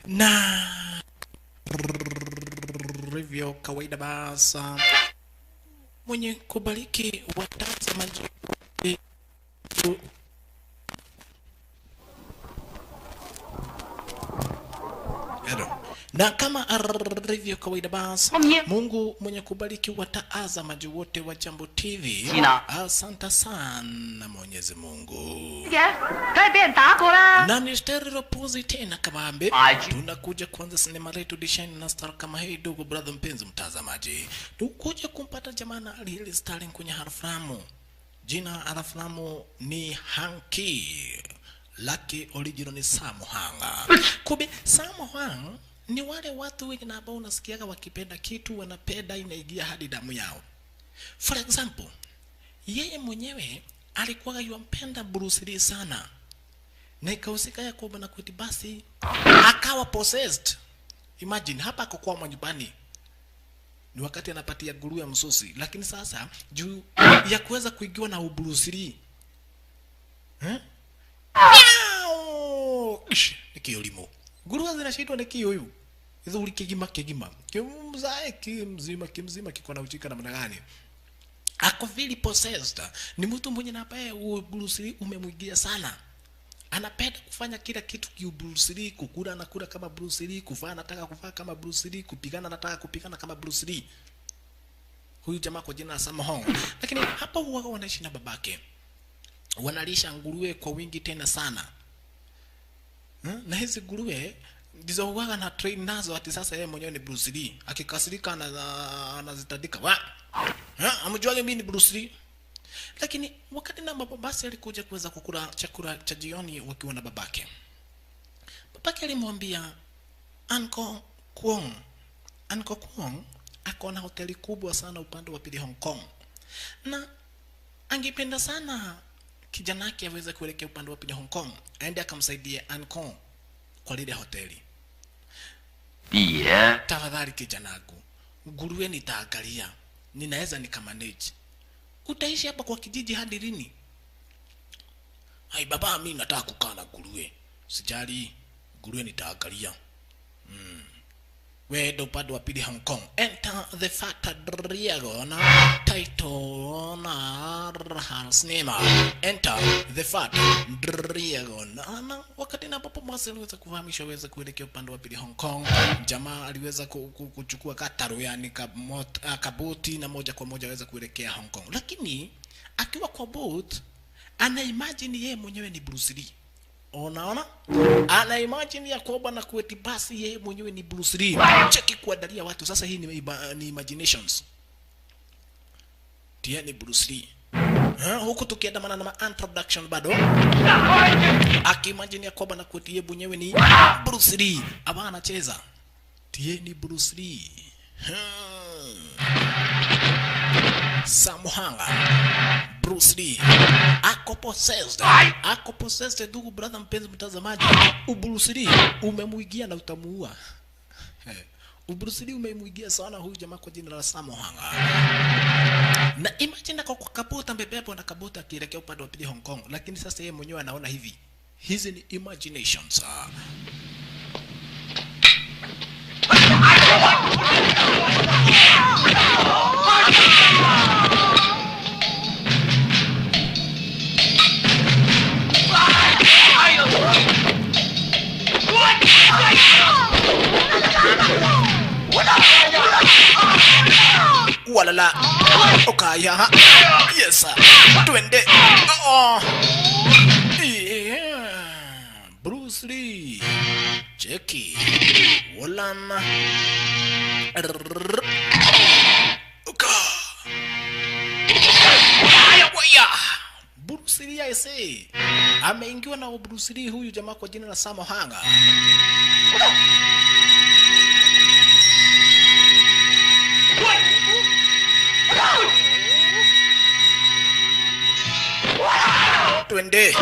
Na review kawaida basa mwenye kubariki watazamaji na kama review kawaida basi Mungu mwenye kubariki watazamaji wote wa Jambo TV. Asante sana Mwenyezi Mungu. Na ni stereo pozi tena kabambe. Tunakuja kuanza sinema letu design na star kama hii ndugu brother mpenzi mtazamaji. Tukuja kumpata jamana alihili starring kwenye harframu. Jina harframu ni Hanky. Lucky original ni Sammo Hung. Kumbe Sammo Hung ni wale watu wengi na ambao unasikiaga wakipenda kitu wanapenda inaingia hadi damu yao. For example, yeye mwenyewe alikuwa yumpenda Bruce Lee sana. Na ikahusika ya kwamba na kuti basi akawa possessed. Imagine hapa kwa manyumbani ni wakati anapatia nguruwe msosi, lakini sasa juu ya kuweza kuigiwa na Bruce Lee. Nikio limo. Nguruwe zinashindwa na kio huyu. Hizo uli kigima. Kimzae kimzima kiko na uchika namna gani? Ako very possessed. Ni mtu mwenye na ambaye Bruce Lee umemwigia sana. Anapenda kufanya kila kitu ki Bruce Lee, kukula anakula kama Bruce Lee, kuvaa anataka kuvaa kama Bruce Lee, kupigana anataka kupigana kama Bruce Lee. Huyu jamaa kwa jina la Sammo Hung. Lakini hapa huwa wanaishi na babake. Wanalisha nguruwe kwa wingi tena sana. Na hizi nguruwe ndizo huwa na train nazo ati sasa yeye mwenyewe ni Bruce Lee. Akikasirika anazitandika. Amjua mimi ni Bruce Lee. Lakini wakati na basi alikuja kuweza kukula chakula cha jioni wakiwa na babake. Babake alimwambia Uncle Kwong akona hoteli kubwa sana upande wa pili Hong Kong. Na angependa sana kijana yake aweze kuelekea upande wa pili Hong Kong. Aende akamsaidia Uncle kwa lile hoteli. Tafadhali kijanagu, nguruwe nitaangalia. Ninaweza nikamanage. Utaishi hapa kwa kijiji hadi lini? Hai baba, mimi nataka kukaa na nguruwe. Sijali, nguruwe nitaangalia. Wewe ndo upande wa pili Hong Kong. Enter the Fat Dragon title na Hasnema. Enter the Fat Dragon. Na wakati na papo basi aliweza kuhamishwa weza kuelekea upande wa pili Hong Kong. Jamaa aliweza kuchukua kataro yani kaboti na moja kwa moja weza kuelekea Hong Kong. Lakini akiwa kwa boat ana imagine yeye mwenyewe ni Bruce Lee. Unaona? Ana imagine ya kwamba na kueti basi yeye mwenyewe ni Bruce Lee. Cheki kuandalia watu. Sasa hii ni imaginations. Tia ni Bruce Lee. Huku tukiandamana na introduction bado. Akimagine ya kwamba na kueti yeye mwenyewe ni Bruce Lee. Aba anacheza. Tia ni Bruce Lee. Sammo Hung. Bruce Lee ako possessed ndugu brother mpenzi mtazamaji. Bruce Lee umemuigia na utamuua. Bruce Lee umemuigia sana huyu jamaa kwa jina la Sammo Hung. Na imagine kwa kabota mbebepo na kabota akielekea upande wa pili Hong Kong, lakini sasa yeye mwenyewe anaona hivi. Hizi ni imaginations. Walala. Okaya. Yes sir. Twende. Bruce Lee. Cheki. Walana. Oka. Waya. Bruce Lee aise. Ameingiwa na Bruce Lee huyu jamaa kwa jina la Sammo Hung. Twende.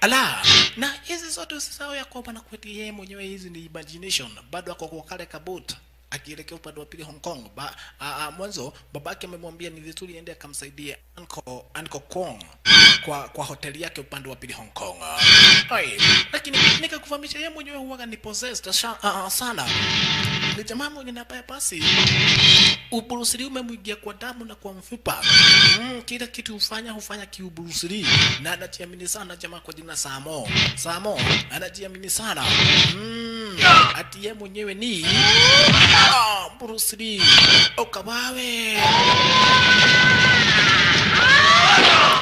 Ala, na hizi zote usisahau ya kwamba na kwetu yeye mwenyewe hizi ni imagination. Bado ako kwa kale kabut. akielekea upande wa pili Hong Kong. Mwanzo babake amemwambia ni vizuri aende akamsaidia Uncle Kwong kwa hoteli yake upande wa pili Hong Kong. Lakini nikakufahamisha yeye mwenyewe huwa ni possessed sana. Ni jamaa mwenye anapaya basi uburusiri umemwingia kwa damu na kwa mfupa. Kila kitu hufanya kiuburusiri, na anajiamini sana jamaa kwa jina Samo anajiamini sana. Ati yeye mwenyewe ni Bruce Lee Okabawe.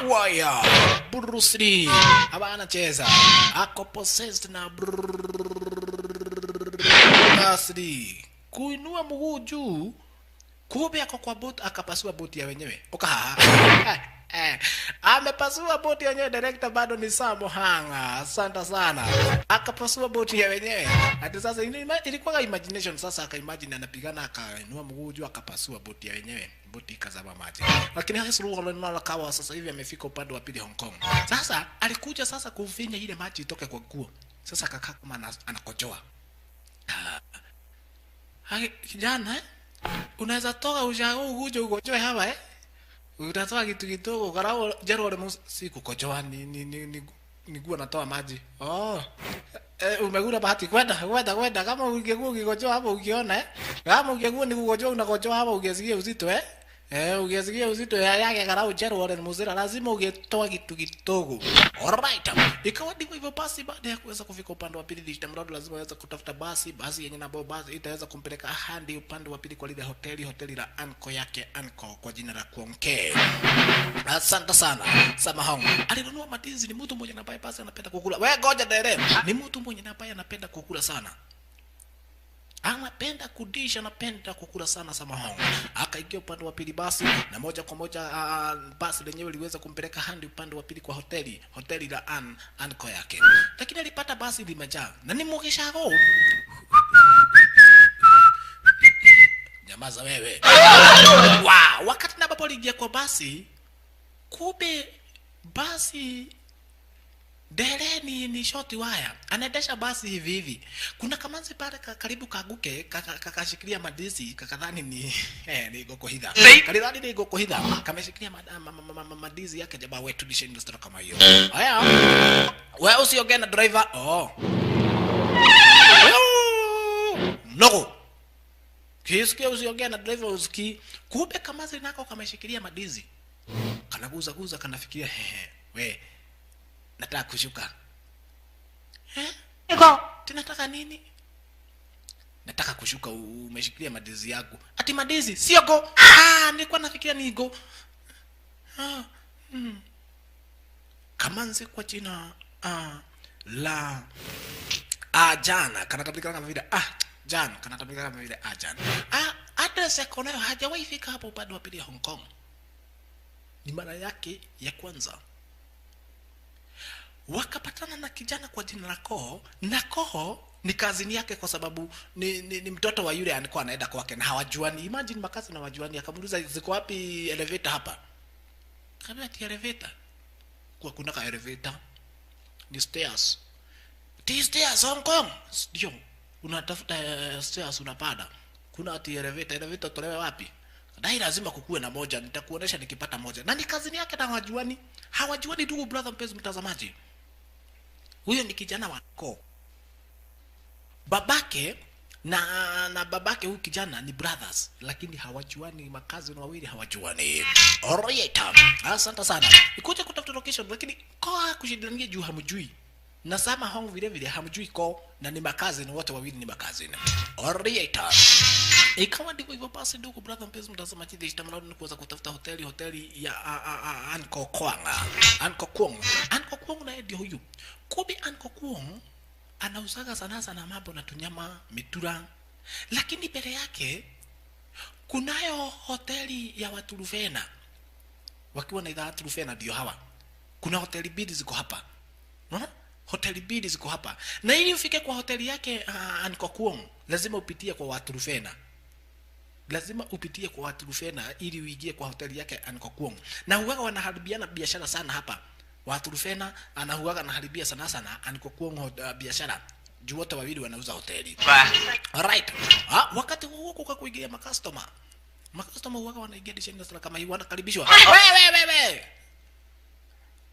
Waya Bruce Lee anacheza ako possessed na Bruce Lee. Kuinua mguu juu, kumbe ako kwa boti, akapasua boti ya wenyewe. Amepasua boti ya wenyewe. Director bado ni Sammo Hung. Asante sana. Akapasua boti ya wenyewe. Hadi sasa ilikuwa imagination. Sasa akaimagine anapigana, akainua mguu juu, akapasua boti ya wenyewe. Boti ikazama maji. Lakini hasa Luo kawa sasa hivi amefika upande wa pili Hong Kong. Sasa alikuja sasa kufinya ile maji itoke kwa nguo. Sasa akakaa kama anakojoa. Kijana, unaweza toka uje ukojoe hapa utatoa kitu kidogo karao jero si kukojoa ni gua natoa maji. Umegura bahati kwenda kama ungekuwa ukikojoa hapo ukiona kama ungekuwa ni kukojoa unakojoa hapo ungesikia uzito ungesikia uzito yake karao jero muzira lazima ungetoa kitu kidogo. Alright. Ikawa ndivyo hivyo basi. Baada ya kuweza kufika upande wa pili Digital Mrado lazima aweze kutafuta basi yenye na basi itaweza kumpeleka hadi upande wa pili kwa ile hoteli la Uncle yake kwa jina la Kwongke. Asante sana. Sammo Hung alinunua matizi. Ni mtu mmoja na basi anapenda kukula. Wewe ngoja dere. Ni mtu mmoja na anapenda kukula sana. Anapenda kudisha, anapenda kukula sana Sammo Hung. Akaingia upande wa pili basi na moja kwa moja basi lenyewe liweza kumpeleka hadi upande wa pili kwa hoteli la Uncle yake. Lakini alipata basi limejaa na ni mukishago. Nyamaza wewe. Wakati na bapo ligia kwa basi, kumbe basi dere ni short wire. Anaendesha basi hivi. Kuna kamanzi pale karibu kaguke kakashikilia madizi kakadhani ni goko hidha. Kalidhani ni goko hidha. Kameshikilia madizi yake jamaa wetu dishe industry kama hiyo. Haya. Wewe usiongee na driver. No. Kisikia usiongea na driver usiki. Kumbe kamanzi nako kameshikilia madizi. Kanaguza kanafikiria we nataka kushuka. Tunataka nini? Nataka kushuka, umeshikilia madizi yangu. Ati madizi sio go. Nilikuwa nafikiria ni go. Kamanzi kwa jina la Jana kanatambulika kama vile Jan kanatambulika kama vile Jan. Address yako nayo hajawahi fika hapo upande wa pili Hong Kong. Ni mara yake ya kwanza. Wakapatana na kijana kwa jina la Koho, na Koho ni kazini yake kwa sababu ni mtoto wa yule alikuwa anaenda kwake na hawajuani. Imagine makazi na hawajuani. Akamuuliza ziko wapi elevator hapa? Kaambia ati elevator. Kwa kuna ka elevator ni stairs. Stairs Hong Kong. Ndio. Unatafuta stairs unapanda. Kuna ati elevator tolewe wapi? Dai lazima kukuwe na moja, nitakuonesha nikipata moja. Na ni kazini yake na hawajuani ndugu brother mpenzi mtazamaji. Huyo ni kijana wa Koho. Babake na babake huyu kijana ni brothers, lakini hawajuani, makazi na wawili hawajuani. Alright. Asante sana. Ikuja kutafuta location lakini Koho kushindania juu hamjui. Na Sammo Hung vile vile hamjui Koho na ni makazi na wote wawili ni makazi. Alright. Ikawa ndivyo hivyo basi ndugu brother mpenzi mtazamaji Digital Mrado kuweza kutafuta hoteli ya Uncle Kwong na ndio huyu. Kumbe Uncle Kwong anauzaga sana mambo na tunyama mitura. Lakini mbele yake kunayo hoteli ya Waturufena. Wakiwa na idhaa Turufena ndio hawa. Kuna hoteli mbili ziko hapa. Hoteli mbili ziko hapa. Na ili ufike kwa hoteli yake Uncle Kwong lazima upitie kwa Waturufena. Lazima upitie kwa Waturufena ili uingie kwa hoteli yake Uncle Kwong. Na huwaga wanaharibiana biashara sana hapa. Waturufena anahuaga anaharibia sana Uncle Kwong biashara. Juu wote wawili wanauza hoteli. Alright. Wakati huo kuka kuingia makastoma. Makastoma huwa wanaingia disheni sana kama hivi wanakaribishwa. Wewe.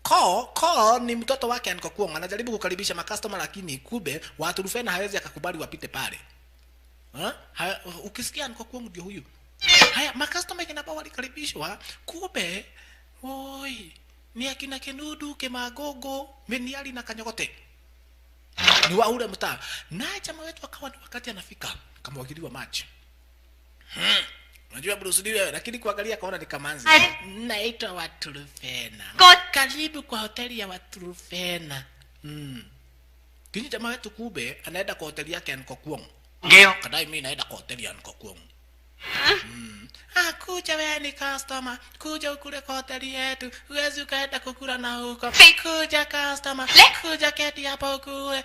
Ko ni mtoto wake Ankokuo anajaribu kukaribisha makastoma lakini kube watu Rufena hawezi akakubali wapite pale. Ukisikia Ankokuo ndio huyu. Haya makastoma kinapa walikaribishwa kube oi ni akina Kenudu, Kemagogo, Meniali na Kanyogote. Ni wa ule mtaa. Na chama wetu akawa ni wakati anafika kama wakili wa match. Unajua Bruce Lee wewe lakini kuangalia kaona ni Kamanzi. Naitwa watu Rufena. Karibu kwa hoteli ya watu Rufena. Kini chama wetu kube anaenda kwa hoteli yake Ankokuo. Ndio. Kadai mimi naenda kwa hoteli ya Ankokuo. Kuja wewe ni customer, kuja ukule kwa hoteli yetu, uwezi ukaenda kukula na huko. Kuja customer, kuja keti hapa ukule.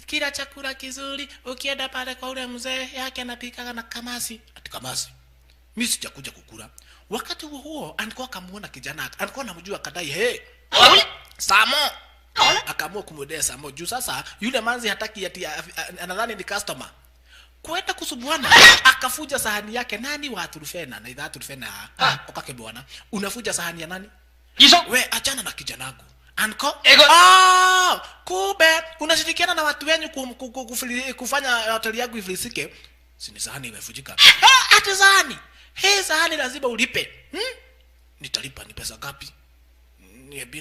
Kila chakula kizuri, ukienda pale kwa ule mzee yake anapika na kamasi. Ati kamasi. Mimi sijakuja kukula. Wakati huo alikuwa kamuona kijana, alikuwa anamjua kadai Samo. Akaamua kumwendea Samo. Juu sasa yule manzi hataki ati anadhani ni customer. Kwenda kusubuana akafuja sahani yake nani wa Rufena na idha Rufena okake bwana unafuja sahani ya nani we achana na kijanagu Anko kube unashirikiana na watu wenyu kufanya hoteli yangu ifilisike sini sahani imefujika ati sahani sahani lazima ulipe nitalipa ni pesa ngapi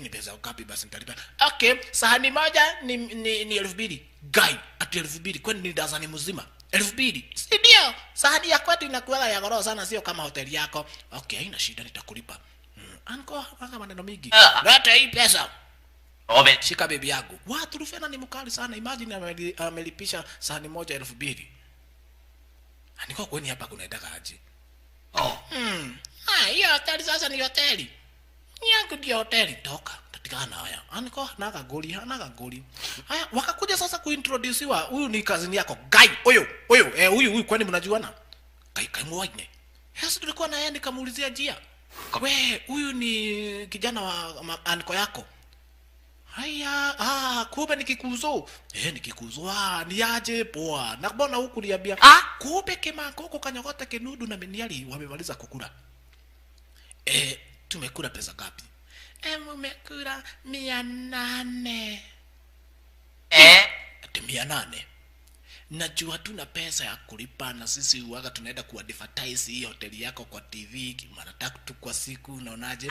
ni pesa ngapi basi nitalipa okay sahani moja ni 2,000 guy ati 2,000 kwani ni dazani mzima 2,000 si ndio sahani ya kwetu inakuwa ya gorofa sana sio kama hoteli yako okay haina shida nitakulipa Anko hanga maneno mingi leta hii pesa shika bibi yangu watu Rufena ni mkali sana imagine amelipisha sahani moja 2,000 Aniko kwani hapa kunaenda aje hiyo hoteli sasa ni hoteli yangu ndio hoteli toka tatikana haya Aniko naga goli haya wakakuja sasa kuintroducewa huyu ni cousin yako guy huyu kwani mnajuana guy mwaine sasa tulikuwa na yeye nikamuulizia njia we huyu ni kijana wa Aniko yako haya kumbe nikikuzo nikikuzo ni aje poa na mbona huku niambia kumbe Kemangoko Kanyogote Kenudu na Meniali wamemaliza kukula tumekula pesa ngapi umekula 800 ati 800 najua tuna pesa ya kulipa na sisi huaga tunaenda kuadvertise hii hoteli yako kwa TV mara 3 kwa siku unaonaje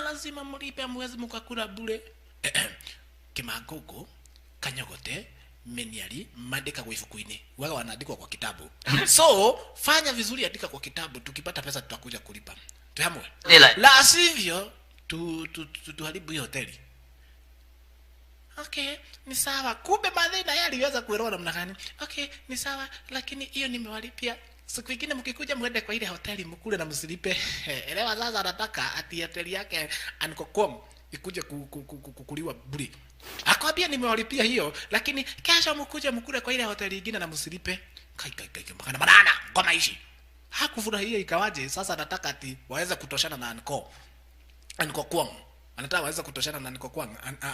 lazima mlipe mwezi mkakula bure Kemangoko Kanyogote Meniali mandika kwa ifukuini huaga wanaandikwa kwa kitabu so fanya vizuri andika kwa kitabu tukipata pesa tutakuja kulipa tuhamwe la sivyo tuharibu hii hoteli okay ni sawa kumbe madhina yeye aliweza kuelewa namna gani okay ni sawa lakini hiyo nimewalipia siku nyingine mkikuja muende kwa ile hoteli mkule na msilipe elewa sasa anataka ati hoteli yake Ankokuo ikuje kukuliwa bure akwambia nimewalipia hiyo lakini kesho mkuje mkule kwa ile hoteli nyingine na msilipe kai mbona banana ngoma hizi hakufurahia ikawaje sasa anataka ati waweze kutoshana na Ankokuo anataka waweze kutoshana na Ankokuo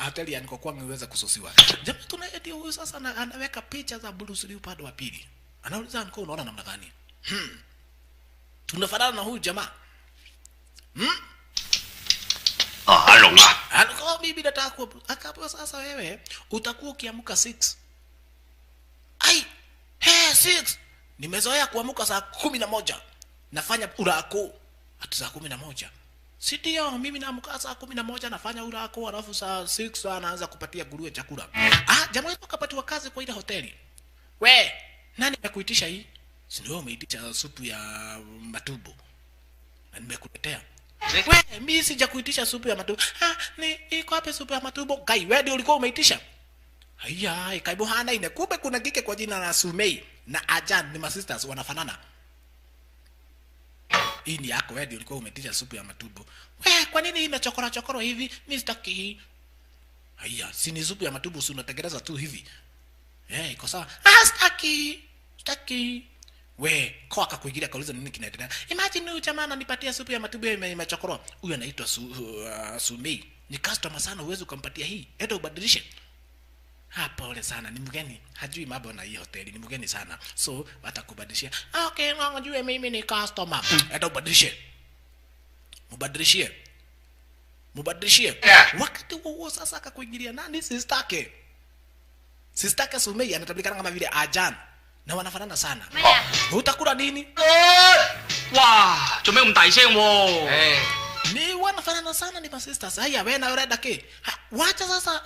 hoteli ya Ankokuo iweze kususiwa jamaa tunaedi huyu sasa anaweka picha za Bruce Lee upande wa pili anauliza Ankokuo unaona namna gani tunafanana na huyu jamaa Ankokuo bibi nataka akapo sasa wewe utakuwa ukiamka 6 6 nimezoea kuamka saa 11 nafanya urako hata saa 11 si ndio mimi naamka saa 11 nafanya urako alafu saa 6 anaanza kupatia nguruwe chakula jamaa wetu akapatiwa kazi kwa ile hoteli we nani amekuitisha hii si ndio umeitisha supu ya matumbo na nimekuletea we mimi sijakuitisha supu ya matumbo ni iko wapi supu ya matumbo kai wewe ndio ulikuwa umeitisha haya kaibo hana ine kumbe kuna kike kwa jina la Sumei na Ajan ni sisters wanafanana hii ni yako wewe ulikuwa umetisha supu ya matumbo kwa nini imechokora hivi mimi sitaki hii haya si ni supu ya matumbo si unatengeneza tu hivi iko sawa sitaki we kwa akakuingilia kauliza nini kinaendelea imagine huyu jamaa ananipatia supu ya matumbo imechokora huyu anaitwa Sumei ni customer sana uwezo kumpatia hii enda ubadilishe Pole sana, ni mgeni, hajui mambo na hii hoteli, ni mgeni sana. So watakubadilishia. Okay, ngajue mimi ni customer. Enda ubadilishe. Mubadilishie. Wakati huo sasa akakuingilia nani? Sistake Sumei anatambulikana kama vile Ajan. Na wanafanana sana. Utakula nini? Wow, chome mtaiseng wo. Ni wanafanana sana ni masisters. Haya wewe na urenda ke. Wacha sasa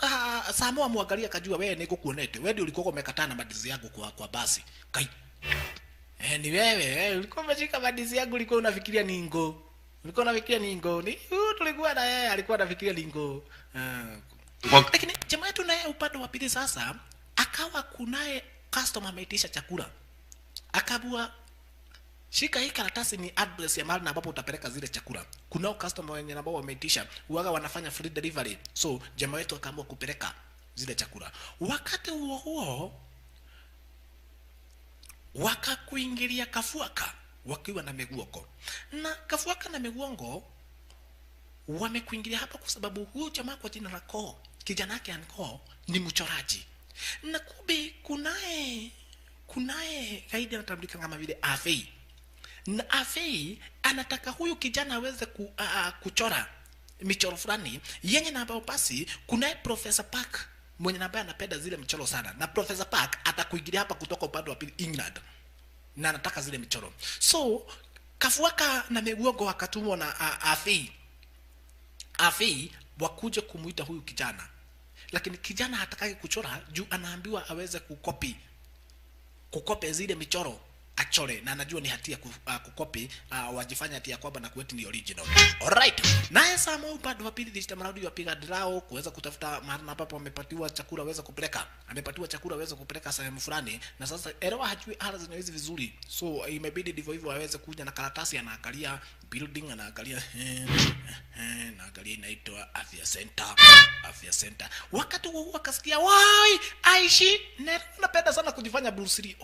Samoa muangalia kajua wewe niko kuonete. Wewe ndio ulikuwa umekataa na madizi yangu kwa basi. Kai. Ni wewe ulikuwa umeshika madizi yangu ulikuwa unafikiria ningo. Ulikuwa unafikiria ningo. Ni tulikuwa na yeye alikuwa anafikiria ningo. Lakini jamaa yetu naye upande wa pili sasa akawa kunaye customer ameitisha chakula. Akabua shika hii karatasi ni address ya mahali ambapo utapeleka zile chakula. Kunao customer wenye ambao wameitisha huaga wanafanya free delivery. So jamaa wetu akaamua kupeleka zile chakula. Wakati huo wakakuingilia Kafuaka wakiwa na Meguongo. Na Kafuaka na Meguongo wamekuingilia hapa kwa sababu huyo jamaa kwa jina la Ko, kijana yake Anko ni mchoraji. Na kumbe kunaye gaidi anatambulika kama vile Afei. Na Afei anataka huyu kijana aweze kuchora michoro fulani yenye na ambao basi kunaye Professor Park mwenye ambaye anapenda zile michoro sana. Na Professor Park atakuingilia hapa kutoka upande wa pili England. Na anataka zile michoro. So Kafuaka na Meguongo wakatumwa na Afei wakuje kumuita huyu kijana. Lakini kijana hataki kuchora juu anaambiwa aweze kukopi zile michoro achore, na anajua ni hatia kukopi wajifanya hatia kwamba na kueti ni original. Alright. Naye Samoa upande wa pili this marudi wapiga draw kuweza kutafuta mahali ambapo amepatiwa chakula aweze kupeleka. Amepatiwa chakula aweze kupeleka sehemu fulani, na sasa elewa hajui ardhi na hizi vizuri. So imebidi ndivyo hivyo aweze kuja na karatasi, anaangalia building, anaangalia naangalia inaitwa Afya Center. Wakati huo akasikia wai Aishi napenda sana kujifanya Bruce Lee.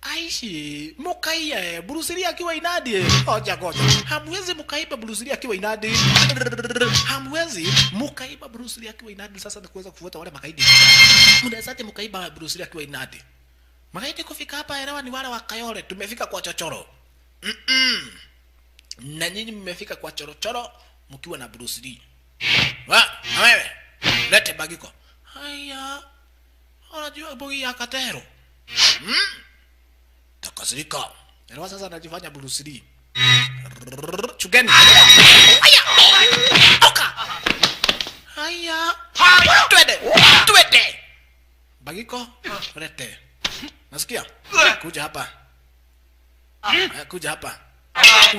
Aishi mukaiya Bruce Lee akiwa inadi. Ngoja hamwezi mukaiba Bruce Lee akiwa inadi. Sasa ni kuweza kufuata wale makaidi. Mnaweza mukaiba Bruce Lee akiwa inadi. Makaidi kufika hapa elewa ni wale wa Kayole, tumefika kwa chochoro. Na nyinyi mmefika kwa chorochoro mkiwa na Bruce Lee. Na wewe lete bagiko. Haya. Unajua bogi ya Katero. Takasirika. Elewa sasa anajifanya Bruce Lee. Chugeni. Haya. Oka. Haya. Twende. Bagiko lete. Nasikia? Kuja hapa.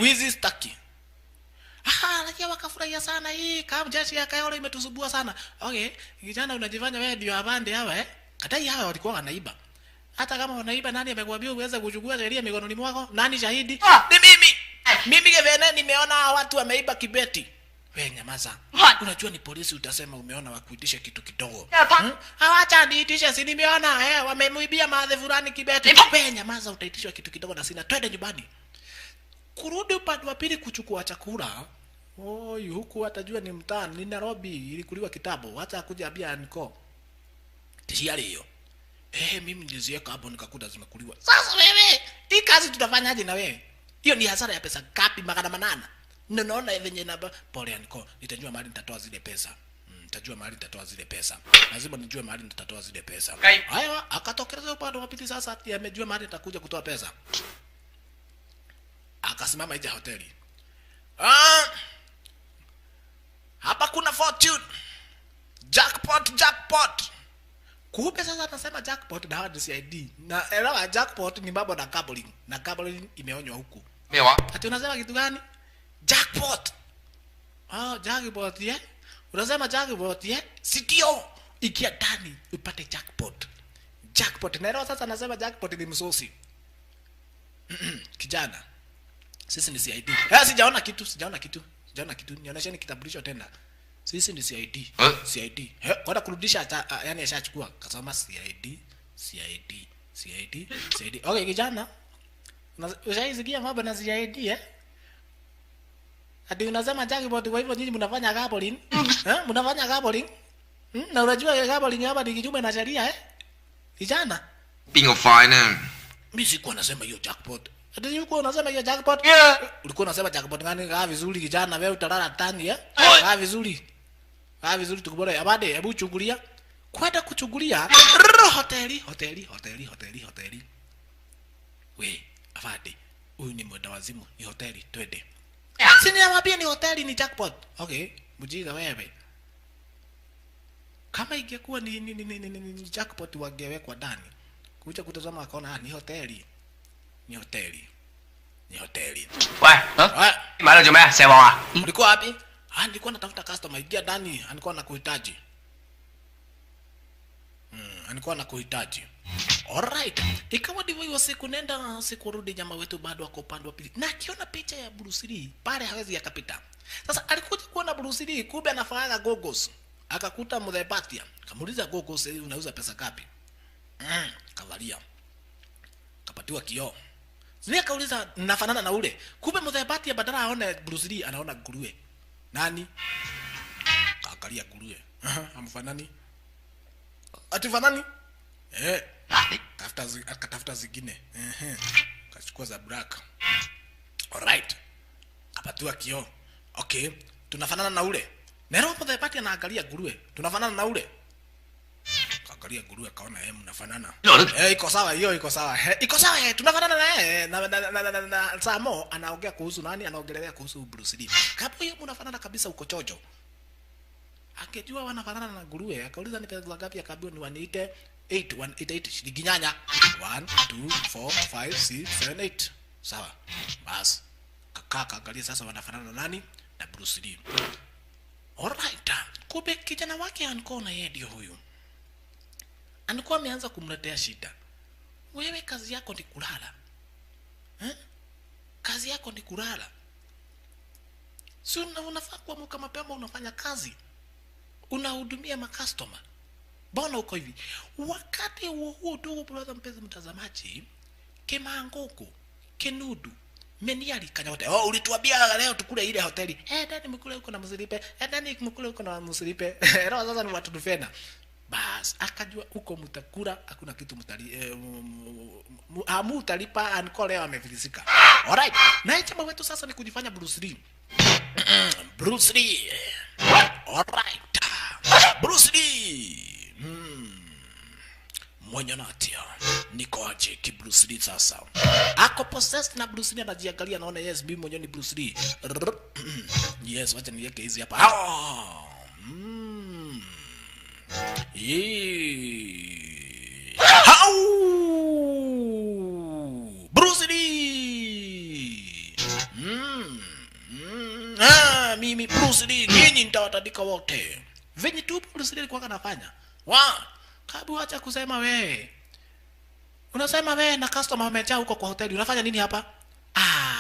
Wizi staki. Lakini wakafurahia sana hii kama jeshi ya Kayole imetuzubua sana. Okay, kijana unajifanya wewe ndio abande hawa Katai hawa walikuwa wanaiba. Hata kama wanaiba nani amekwambia uweze kuchukua sheria mikononi mwako? Nani shahidi? Ni mimi. Mimi gevene nimeona watu wameiba kibeti. Wewe nyamaza. Unajua ni polisi utasema umeona wakuitisha kitu kidogo. Acha niitishe si nimeona wamemuibia maadhi fulani kibeti. Wewe nyamaza utaitishwa kitu kidogo na sina. Twende nyumbani. Kurudi upande wa pili kuchukua chakula. Huku atajua ni mtaani ni Nairobi ilikuliwa kitabu. Hata kuja abia Anko. Tishari hiyo. Mimi niliziweka hapo nikakuta zimekuliwa. Sasa wewe, hii kazi tutafanyaje na wewe? Hiyo ni hasara ya pesa ngapi? 800. Naona venye namba pole Anko. Nitajua mahali nitatoa zile pesa. Lazima nijue mahali nitatoa zile pesa. Haya, akatokeleza upande wa pili sasa amejua mahali nitakuja kutoa pesa. Akasimama nje ya hoteli. Hapa kuna fortune. Jackpot. Kumbe sasa atasema jackpot na hadi CID. Na elewa jackpot ni mambo na gambling. Na gambling imeonywa huku. Mewa. Ati unasema kitu gani? Jackpot. Jackpot Unasema jackpot Sitio. Ikia ndani upate jackpot. Na elewa sasa anasema jackpot ni msosi. Kijana. Sisi ni CID. Sijaona kitu. Nionyesheni kitambulisho tena. Sisi ni CID. Kwenda kurudisha yani ashachukua. Kasema CID. Okay kijana. Ushaisikia mambo na CID Hadi unasema jackpot kwa hivyo nyinyi mnafanya gambling? Mnafanya gambling? Na unajua kama linyama ni kinyume na sheria kijana? 邊個快呢？ Mimi sikuwa nasema hiyo jackpot. Hata ulikuwa unasema hiyo jackpot? Ulikuwa unasema jackpot gani? Kaa vizuri kijana, wewe utalala tani Kaa vizuri. Kaa vizuri tukubora. Abade, hebu chungulia. Kwenda kuchungulia hoteli. We, afade. Huyu ni mwenda wazimu, ni hoteli, twende. Sini namwambia ni hoteli ni jackpot. Okay, mjinga wewe. Kama ingekuwa ni jackpot wangewekwa ndani. Kuja kutazama akaona ni hoteli. Ni hoteli.喂，買嚟做咩啊？蛇王啊？ Ulikuwa wapi? Nilikuwa natafuta customer. Ingia ndani, alikuwa anakuhitaji. Alikuwa anakuhitaji. Alright. Ikawa ndivyo hiyo siku nenda siku rudi jamaa wetu bado wako upande wa pili. Na akiona picha ya Bruce Lee, pale hawezi akapita. Sasa alikuja kuona Bruce Lee, kumbe anafanyaga goggles. Akakuta Mudhepatia. Kamuuliza goggles unauza pesa ngapi? Kavalia. Kapatiwa kioo. Zile kauliza nafanana na ule. Kumbe Mudhepatia badala aone Bruce Lee anaona nguruwe. Nani? Kaangalia nguruwe. Amfanani? Atifanani? Akatafuta zingine. Kachukua za black. Alright. Kapatiwa kioo. Okay. Tunafanana na ule. Nero Mudhepatia anaangalia nguruwe. Tunafanana na ule. Kaangalia nguruwe kaona mnafanana. Iko sawa hiyo, iko sawa. Iko sawa tunafanana na yeye. Na Samo anaongea kuhusu nani? Anaongelea kuhusu Bruce Lee. Kapo hiyo mnafanana kabisa uko chojo. Akijua wanafanana na nguruwe, akauliza ni pesa ngapi, akaambiwa ni 188 shilingi nyanya. 1 2 4 5 6 7 8. Sawa. Bas. Kaka angalia sasa wanafanana na nani? Na Bruce Lee. Alright. Kumbe kijana wake anaona yeye ndio huyu. Alikuwa ameanza kumletea shida. Wewe kazi yako ni kulala. Kazi yako ni kulala. Si unafaa kuamka mapema unafanya kazi. Unahudumia makastoma. Mbona uko hivi? Wakati huo ndugu brother mpenzi mtazamaji, Kimangoko, Kenudu, Meniali kanyote. Ulituambia leo tukule ile hoteli. Ndani mkule huko na msilipe. Ndani mkule huko na msilipe. Leo sasa ni watu tufena. Bas, akajua huko mtakula hakuna kitu mtalipa anko leo amefilisika. Alright. Na chama wetu sasa ni kujifanya Bruce Lee. Bruce Lee. Alright. Bruce Lee. Mwenye natia. Niko aje ki Bruce Lee sasa. Ako possessed na Bruce Lee anajiangalia naona yes mimi mwenyewe ni Bruce Lee. Yes, wacha niweke hizi hapa. Bruce Lee. Mimi Bruce Lee nyinyi nitawatandika wote. Venye tu Bruce Lee alikuwa anafanya. Kabu acha kusema wewe. Unasema wewe na customer wamejaa huko kwa hoteli. Unafanya nini hapa?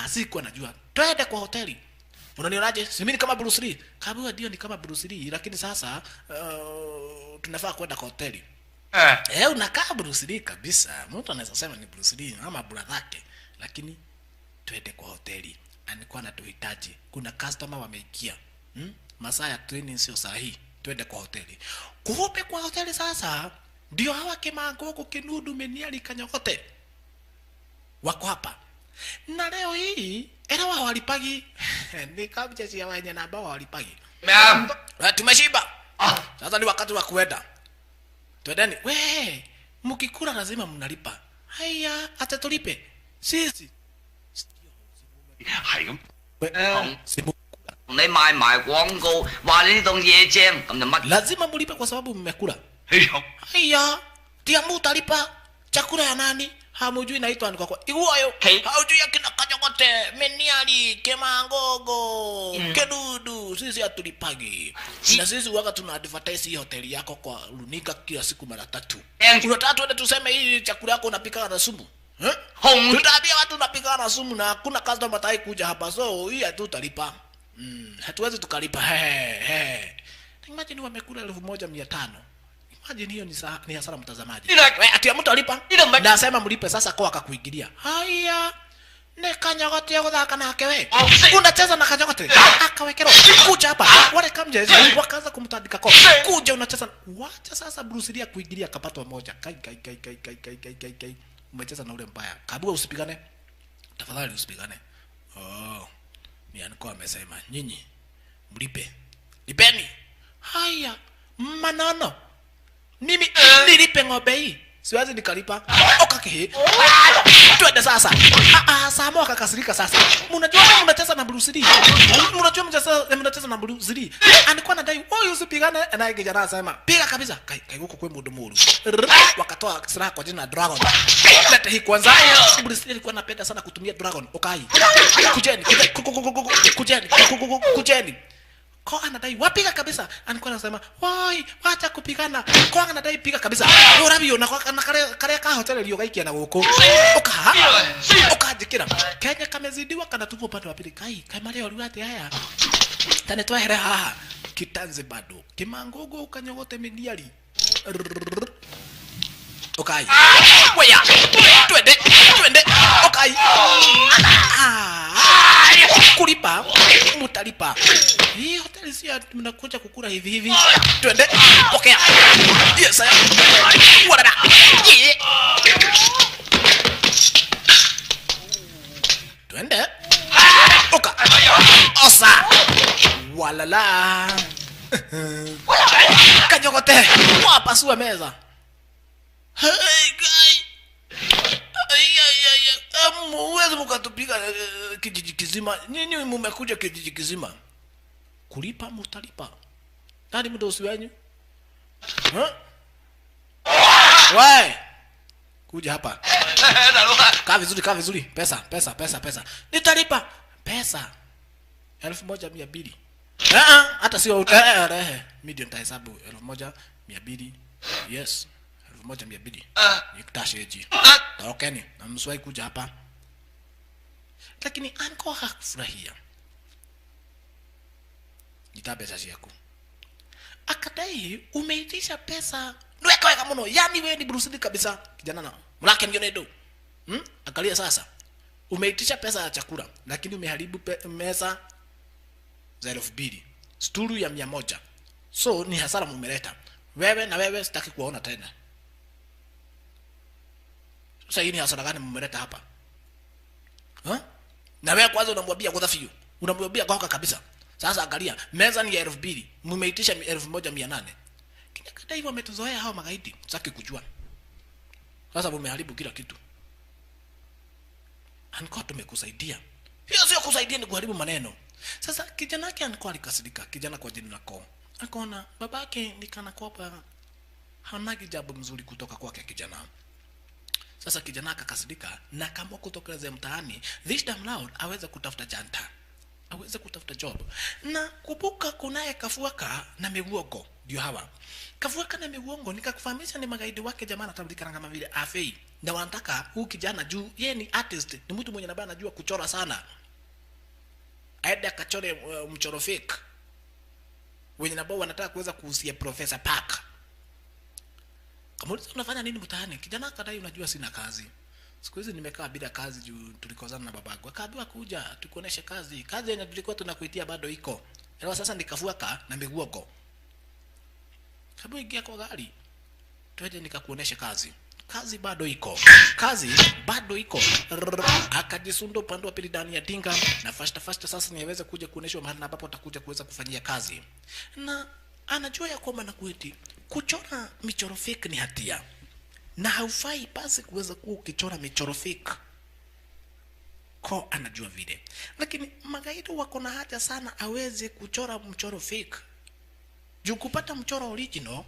Sikuwa najua. Twende kwa hoteli. Unanionaje? Si mimi kama Bruce Lee. Kabu ndio ni kama Bruce Lee, lakini sasa tunafaa kwenda kwa hoteli. Unakaa Bruce Lee kabisa. Mtu anaweza sema ni Bruce Lee ama brother yake. Lakini twende kwa hoteli. Alikuwa anatuhitaji. Kuna customer wameikia. Masaa ya training sio sahihi. Twende kwa hoteli. Kuhope kwa hoteli sasa ndio hawa Kimangoko, Kenudu, Meniali kanyote. Wako hapa. Na leo hii era walipagi ni kabisa si wenye na ambao walipagi. Tumeshiba. Sasa ni wakati wa kuenda. Twendeni. We, mkikula lazima mnalipa. Haya, hata tulipe. Sisi. 係咁。 你賣埋廣告，話你呢棟嘢正，咁就乜？ Lazima mlipe kwa sababu mmekula. 係咁。 Haya, tiamu utalipa. Chakula ya nani? Hamujui naitwa ni kwa Iwayo. Haujui akina Kanyokote, Meniali, Kimangoko, Kenudu, sisi hatulipagi. Na sisi waka tuna advertise hii hoteli yako kwa runinga kila siku mara 3. Unataka tuende tuseme hii chakula yako unapika na sumu? Tutaambia watu unapika na sumu na hakuna customer tai kuja hapa. So hii hatutalipa. Hatuwezi tukalipa. Imagine wamekula 1500. Imagine hiyo ni hasara mtazamaji. Ati mtu alipa? Nasema mlipe sasa kwa akakuingilia. Haya. ne kanyogote guthaka nake we unacheza na kanyogote akawekero kuja hapa wale kamjeje wakaanza kumtandika kwa kuja unacheza wacha sasa Bruce Lee kuingilia kapatwa moja kai umecheza na ule mbaya kabua usipigane tafadhali usipigane ni anko amesema nyinyi mlipe lipeni haya manano mimi nilipe ng'ombe hii siwezi nikalipa okake twende sasa Samo akakasirika sasa mnajua mnacheza na Bruce Lee mnajua mnacheza na Bruce Lee alikuwa anadai wewe usipigane na kijana anasema piga kabisa kai huko kwa mdomo wakatoa silaha kwa jina Dragon leta hii kwanza Bruce Lee alikuwa anapenda sana kutumia Dragon okai kujeni kwa anadai wapiga kabisa alikuwa anasema wai wacha kupigana kwa anadai piga kabisa urabio na kale ka hotel ile yoga na huko okajikira Kenya kamezidiwa kana tupo upande wa pili kai Mario aliwati haya tane twahera haha kitanze bado kimangogo ukanyogote mediali okai weya twende okai kulipa mutalipa hii hoteli si mnakuja kukula hivi twende pokea yes saya wala twende oka osa walala kanyogote wapasua meza hey guy muwezi mkatupiga kijiji kizima nyinyi mmekuja kijiji kizima kulipa mutalipa nani mdosi wenyu wewe kuja hapa kaa vizuri pesa nitalipa pesa 1200 hata sio medium tahesabu 1200 yes 1200 nikutasheji tokeni na mswai kuja hapa lakini anko hakufurahia nitabe pesa yako akadai umeitisha pesa nweka mno yani wewe ni Bruce Lee kabisa kijana na mlake ndio nedo angalia sasa umeitisha pesa ya chakula lakini umeharibu meza za 2000 stulu ya 100 so ni hasara mumeleta wewe na wewe sitaki kuona tena sasa hii ni hasara gani mumeleta hapa na wewe kwanza unamwambia kudhafio unamwambia goka kabisa sasa angalia meza ni ya 2000 mmeitisha 1800 kinakada hivyo ametuzoea hao magaidi sitaki kujua sasa mmeharibu kila kitu anko tumekusaidia hiyo sio kusaidia ni kuharibu maneno sasa kijana yake anko alikasirika kijana kwa jina lako akaona babake nikana kwapa hana jambo mzuri kutoka kwake kijana sasa kijana akakasirika na kama kutokeleza mtaani this time loud aweze kutafuta janta aweze kutafuta job na kubuka kunaye Kafuaka na Miguongo ndio hawa Kafuaka na Miguongo nikakufahamisha ni magaidi wake jamaa anatambulika kama vile Afei na wanataka huyu kijana juu yeye ni artist ni mtu mwenye anajua kuchora sana aende akachore mchoro fake wenye nabao wanataka kuweza kuhusia Professor Park Kamuliza unafanya nini mtaani kijana akadai unajua sina kazi siku hizi nimekaa bila kazi juu tulikozana na babangu akaambiwa kuja tukuoneshe kazi yenye tulikuwa tunakuitia bado iko leo sasa nikafuaka na Miguongo sababu ingia kwa gari twende nikakuoneshe kazi bado iko akajisundo upande wa pili ndani ya dinga na fast sasa niweze kuja kuoneshwa mahali ambapo atakuja kuweza kufanyia kazi na anajua ya kwamba na kuiti kuchora michoro fake ni hatia na haufai basi kuweza kuwa ukichora michoro fake ko anajua vile lakini magaidi wako na haja sana aweze kuchora mchoro fake juu kupata mchoro original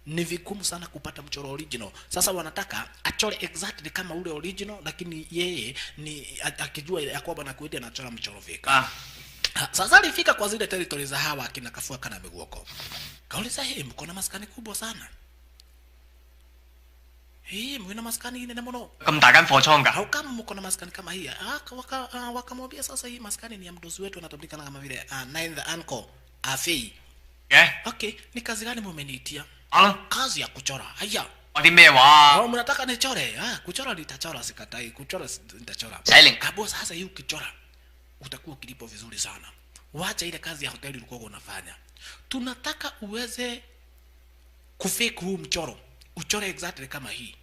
ni vigumu sana kupata mchoro original sasa wanataka achore exactly kama ule original lakini yeye ni akijua ya kwamba na kuidi anachora mchoro fake sasa alifika kwa zile territories za hawa akina Kafuaka na Miguongo kauliza mko na maskani kubwa sana mko maskani ine na mno kama dagan fochonga au kama mko na maskani kama hii wakamwambia sasa hii maskani ni ya mdozi wetu anatambulika kama vile ninth uncle Afei okay ni kazi gani mmeniitia kazi ya kuchora haya Odi mewa. Mnataka nichore? Kuchora nitachora, sikatai. Kuchora nitachora. Kabo sasa hii ukichora utakuwa ukilipo vizuri sana. Wacha ile kazi ya hoteli ulikuwa unafanya. Tunataka uweze kufake huu mchoro. Uchore exactly kama hii.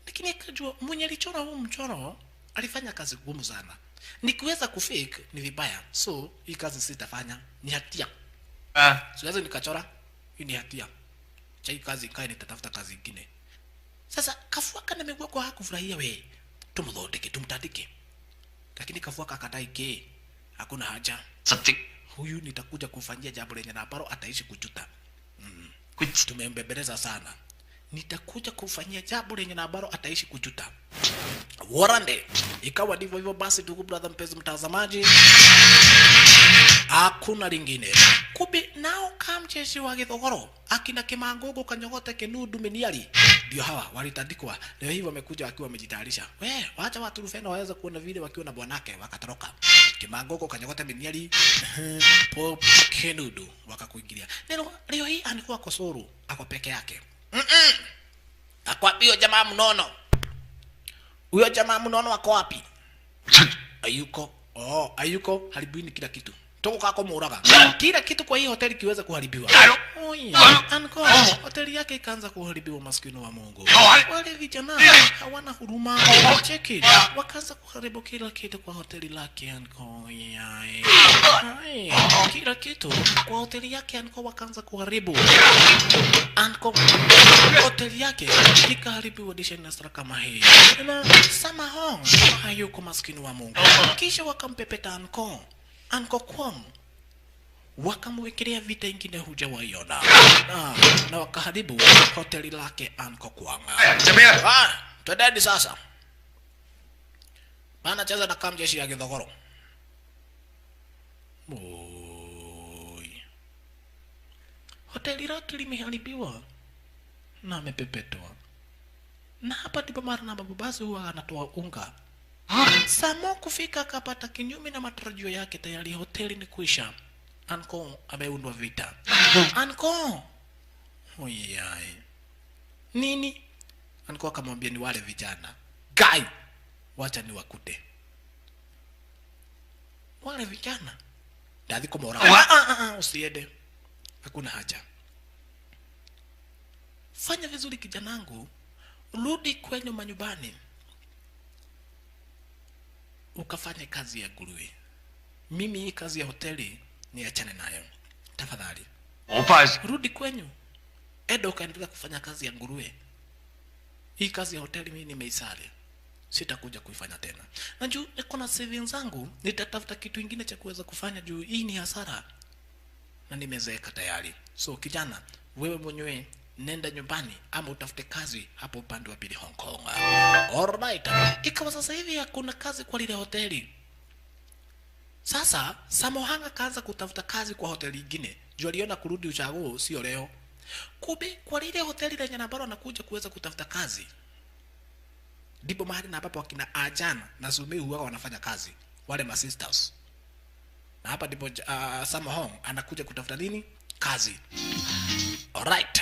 Lakini akajua mwenye alichora huu mchoro alifanya kazi ngumu sana. Nikiweza kufake ni vibaya. So hii kazi sitafanya, ni hatia. Siwezi nikachora, hii ni hatia. Chai kazi kae nitatafuta kazi nyingine. Sasa Kafuaka na Megwako hakufurahia we. Tumdhodeke, tumtadike. Lakini Kafuaka akadai ke hakuna haja. Huyu nitakuja kufanyia jambo lenye na Aparo ataishi kujuta. Tumembebeleza sana. Nitakuja kufanyia jambo lenye na Aparo ataishi kujuta. Warande. Ikawa ndivyo hivyo basi, ndugu brother mpenzi mtazamaji. Hakuna lingine. Kubi nao kamcheshi wa Githogoro akina Kimangogo Kanyogote Kenudu Meniali ndio hawa walitandikwa. Leo hivi wamekuja wakiwa wamejitayarisha. Wacha watu Rufeno waweza kuona vile wakiwa na bwanake wakatoroka. Kimangogo Kanyogote Meniali Pop Kenudu wakakuingilia. Leo hii alikuwa Kosoro ako peke yake. Akwambia jamaa mnono. Huyo jamaa mnono wako wapi? Ayuko. Ayuko haribuini kila kitu. Toko kako muraga. Kila kitu kwa hii hoteli kiweza kuharibiwa. Anko, hoteli yake ikaanza kuharibiwa, maskini wa Mungu. Wale vijana hawana huruma. Cheki, wakaanza kuharibu kila kitu kwa hoteli lake Anko. Kila kitu kwa hoteli yake Anko wakaanza kuharibu. Anko, hoteli yake ikaharibiwa dishenastra kama hii. Na Samahong hayuko, maskini wa Mungu. Kisha wakampepeta Anko Kwong wakamwekelea vita ingine hujawaiona. Na wakaharibu hoteli lake Anko Kwong. Twendeni sasa. Bana cheza na kamjeshi ya Githogoro. Hoteli lake limeharibiwa na amepepetwa. Na hapa ndipo mara na babu basi huwa anatoa unga. Samo kufika akapata kinyume na matarajio yake, tayari hoteli ni kuisha. Anko ameundwa vita. Anko! Oyai. Nini? Anko akamwambia ni wale vijana. Guy! Wacha ni wakute. Wale vijana. Dadhi kumora. Usiende. Hakuna haja. Fanya vizuri kijanangu. Rudi kwenye manyumbani. Ukafanya kazi ya nguruwe. Mimi hii kazi ya hoteli niachane nayo. Tafadhali. Rudi kwenyu. Edo kaendelea kufanya kazi ya nguruwe. Hii kazi ya hoteli mimi nimeisali. Sitakuja kuifanya tena. Na juu niko na savings zangu, nitatafuta kitu kingine cha kuweza kufanya juu hii ni hasara. Na nimezeeka tayari. So kijana, wewe mwenyewe nenda nyumbani ama utafute kazi hapo upande wa pili Hong Kong. Alright. Ikawa sasa hivi hakuna kazi kwa ile hoteli. Sasa Samohanga kaanza kutafuta kazi kwa hoteli nyingine. Juu aliona kurudi Ushago sio leo. Kumbe kwa ile hoteli lenye Nabaro anakuja kuweza kutafuta kazi. Ndipo mahali na ambapo wakina Ajana na Sumei huwa wanafanya kazi. Wale ma sisters. Na hapa ndipo Samohong anakuja kutafuta nini? Kazi. Alright.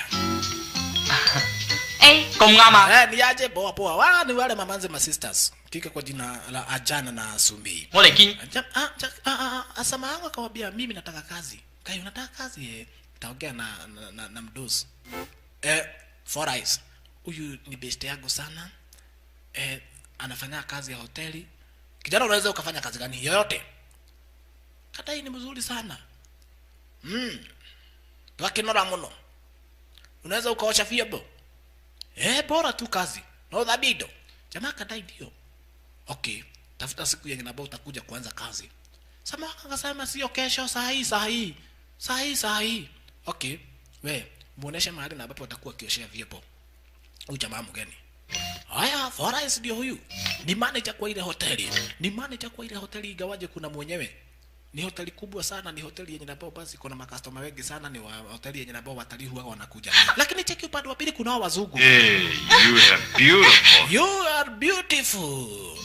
Ngama. Ni aje poa. Ni wale mamanze ma sisters. Kika kwa jina la Ajana na Sumei. Molekin. Samohong akamwambia mimi nataka kazi. Kai unataka kazi? Taongea na mdosi. Four Eyes. Huyu ni best yangu sana. Anafanya kazi ya hoteli. Kijana unaweza ukafanya kazi gani yoyote? Kadai ni mzuri sana. Wakinora muno. Unaweza ukaosha vyombo. Bora tu kazi. No dhabido. Jamaa kadai ndio. Okay, tafuta siku yenye nabao utakuja kuanza kazi. Sama akasema sio kesho, saa hii. Okay, we muoneshe mahali na ambapo utakuwa kioshea vyombo. Huyu jamaa mgeni. Haya, Forais ndio huyu. Ni manager kwa ile hoteli. Ingawaje kuna mwenyewe. Ni hoteli kubwa sana, ni hoteli yenye nabao basi kuna makastoma wengi sana, ni hoteli yenye nabao watalii huwa wanakuja. Lakini cheki upande wa pili kuna hao wazungu. You are beautiful.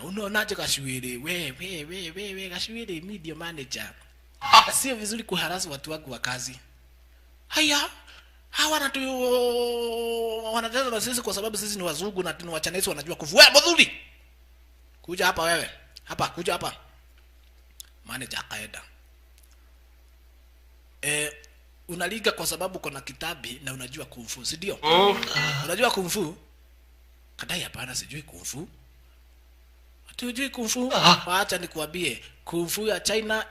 Unaonaje Kashwiri? We Kashwiri media manager. Sio vizuri kuharasu watu wangu wa kazi. Haya, Hawa wanateza na sisi kwa sababu sisi ni wazungu na wa Chinese wanajua kung fu. Wewe mdhuri. Kuja hapa wewe. Hapa kuja hapa. Manager akaenda. Unaliga kwa sababu kuna kitabi na unajua kung fu, si ndio? Unajua kung fu? Kadai hapana sijui kung fu. Ati hujui kung fu? Acha nikuambie, kung fu ya China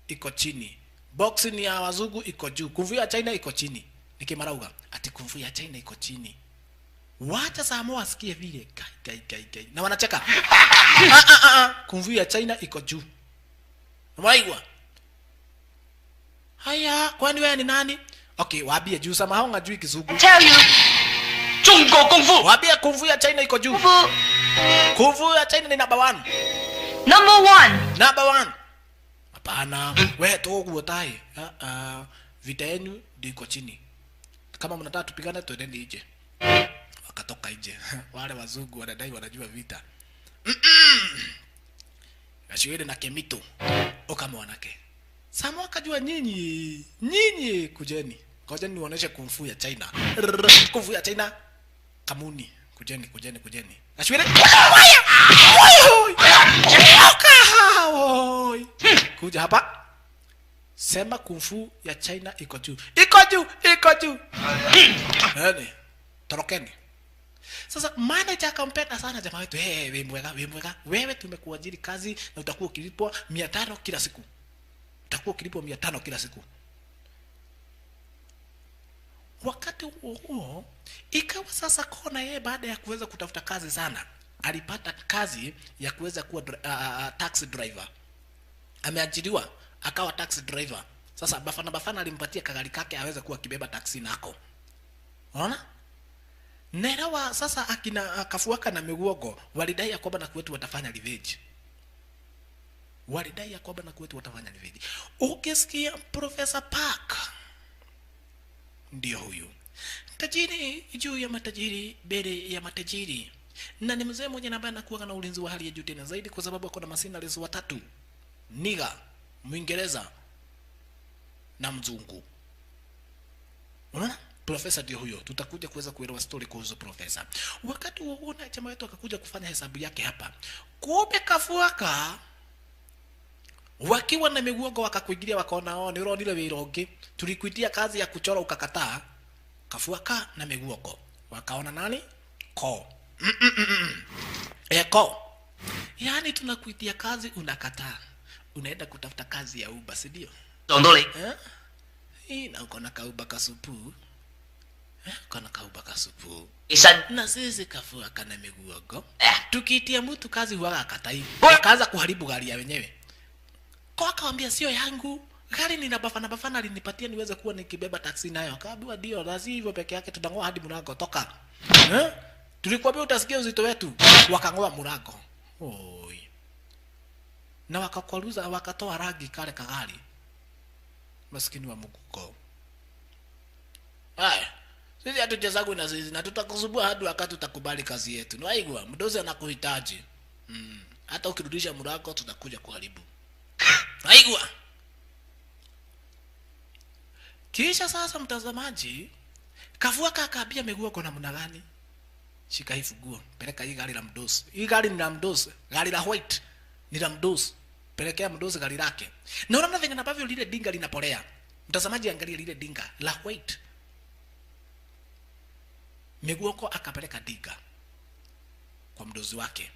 iko chini. Boxing ya wazungu iko juu. Kung fu ya China iko chini. Nikimarauga, ati kung fu ya China iko chini. Wacha Samoa asikie vile. Kai. Na wanacheka. Kung fu ya China iko juu. Unaigwa? Haya, kwani wewe ni nani? Okay, waambie juu Samahao ngajui Kizungu. Tell you. Chungo kung fu. Waambie kung fu ya China iko juu. Kung fu ya China ni number 1. Number 1. Hapana, wewe togu utai. Vita yenu ndiko chini. Kama mnataka tupigane twendeni nje. Wakatoka nje. Wale wazungu wanadai wanajua vita. Nashiwele na Kemito. Kama wanake. Samoa akajua nyinyi kujeni. Kujeni niwaoneshe kung fu ya China. Kung fu ya China. Kamuni. Kujeni. Nashiwele. Kuja hapa. Sema kung fu ya China iko juu. Iko juu. Yaani, torokeni. Sasa manager akampenda sana jamaa wetu. Wewe mweka. Wewe tumekuajiri kazi na utakuwa ukilipwa 500 kila siku. Utakuwa ukilipwa 500 kila siku. Wakati huo ikawa sasa Kona yeye baada ya kuweza kutafuta kazi sana, alipata kazi ya kuweza kuwa taxi driver. Ameajiriwa akawa taxi driver. Sasa Bafana alimpatia kagari kake aweze kuwa kibeba taxi nako. Unaona? Nerawa sasa akina Kafuaka na Miguogo walidai ya kwamba na kwetu watafanya revenge. Ukisikia Professor Park ndio huyu. Tajiri juu ya matajiri, bere ya matajiri. Na ni mzee mmoja ambaye anakuwa na ulinzi wa hali ya juu tena zaidi kwa sababu kuna masindaries watatu. Niga, Mwingereza na mzungu. Unaona? Professor ndio huyo. Tutakuja kuweza kuelewa story kuhusu professor. Wakati huo na chama wetu akakuja kufanya hesabu yake hapa. Kumbe Kafuaka wakiwa na Miguogo wakakuingilia wakaona ni uronile wirongi. Tulikuitia kazi ya kuchora ukakataa. Kafuaka na Miguogo wakaona nani? Ko. Ko. Yaani tunakuitia kazi unakataa. Unaenda kutafuta kazi ya Uber, si ndio? Tondole. Hii na uko na kauba kasupu. Kana kauba kasupu. Isa Na sisi Kafuaka na Miguogo. Tukiitia mtu kazi huwa akatai. Wakaanza kuharibu gari ya wenyewe. Kwa akawambia sio yangu. Gari ni na Bafana alinipatia niweze kuwa nikibeba taksi nayo. Akaambiwa ndio, lazima hivyo peke yake tutangoa hadi mlango toka. Tulikuambia utasikia uzito wetu. Wakangoa mlango. Oi. Na wakakwaruza wakatoa rangi kale kagari. Maskini wa Mungu. Haya. Sisi hatuchezagwi na sisi na tutakusubua hadi wakati utakubali kazi yetu. Naigwa, mdozi anakuhitaji. Hata ukirudisha mlango tutakuja kuharibu. Naigwa. Kisha sasa mtazamaji, Kafuaka akaambia Miguogo namna gani? Shika hii funguo, peleka hii gari la mdosi. Hii gari ni la mdosi, gari la white ni la mdosi. Pelekea mdosi gari lake. Na unaona venye ambavyo lile dinga linapolea. Mtazamaji angalia lile dinga la white. Miguogo akapeleka dinga kwa mdozi wake.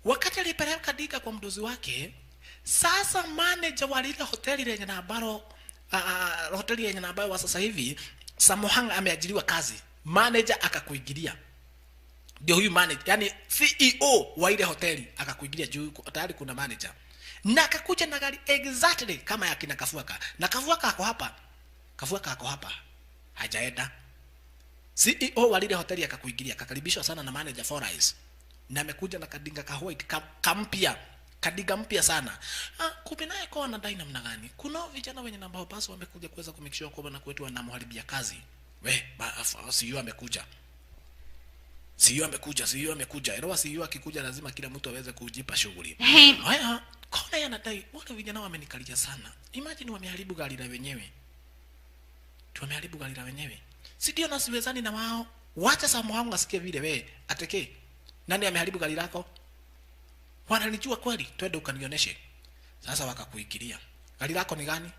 Wakati alipeleka dinga kwa mdozi wake, sasa manager wa ile hoteli yenye na ambalo hoteli yenye na ambayo wa sasa hivi Samohang ameajiriwa kazi. Manager akakuingilia. Ndio huyu manager, yani CEO wa ile hoteli akakuingilia juu tayari kuna manager. Na akakuja na gari exactly kama ya kina Kafuaka. Na Kafuaka ako hapa. Kafuaka ako hapa. Hajaenda. CEO wa ile hoteli akakuingilia, akakaribishwa sana na manager For Eyes. Na amekuja na kadinga ka white kampia. Kadiga mpya sana. Kumbe naye kwa anadai namna gani? Kuna vijana wenye nambao basi wamekuja kuweza kumake sure kwamba na kwetu wanamharibia kazi. CEO amekuja. CEO amekuja. Elewa CEO akikuja lazima kila mtu aweze kujipa shughuli. Haya, Kona anadai wale vijana wamenikalia sana. Imagine wameharibu gari la wenyewe. Tumeharibu gari la wenyewe. Si ndio na siwezani na wao. Wacha Samohangu asikie vile wewe. Ateke. Nani ameharibu gari lako? Wananijua kweli? Twende ukanionyeshe. Sasa wakakuingilia. Gari lako ni gani?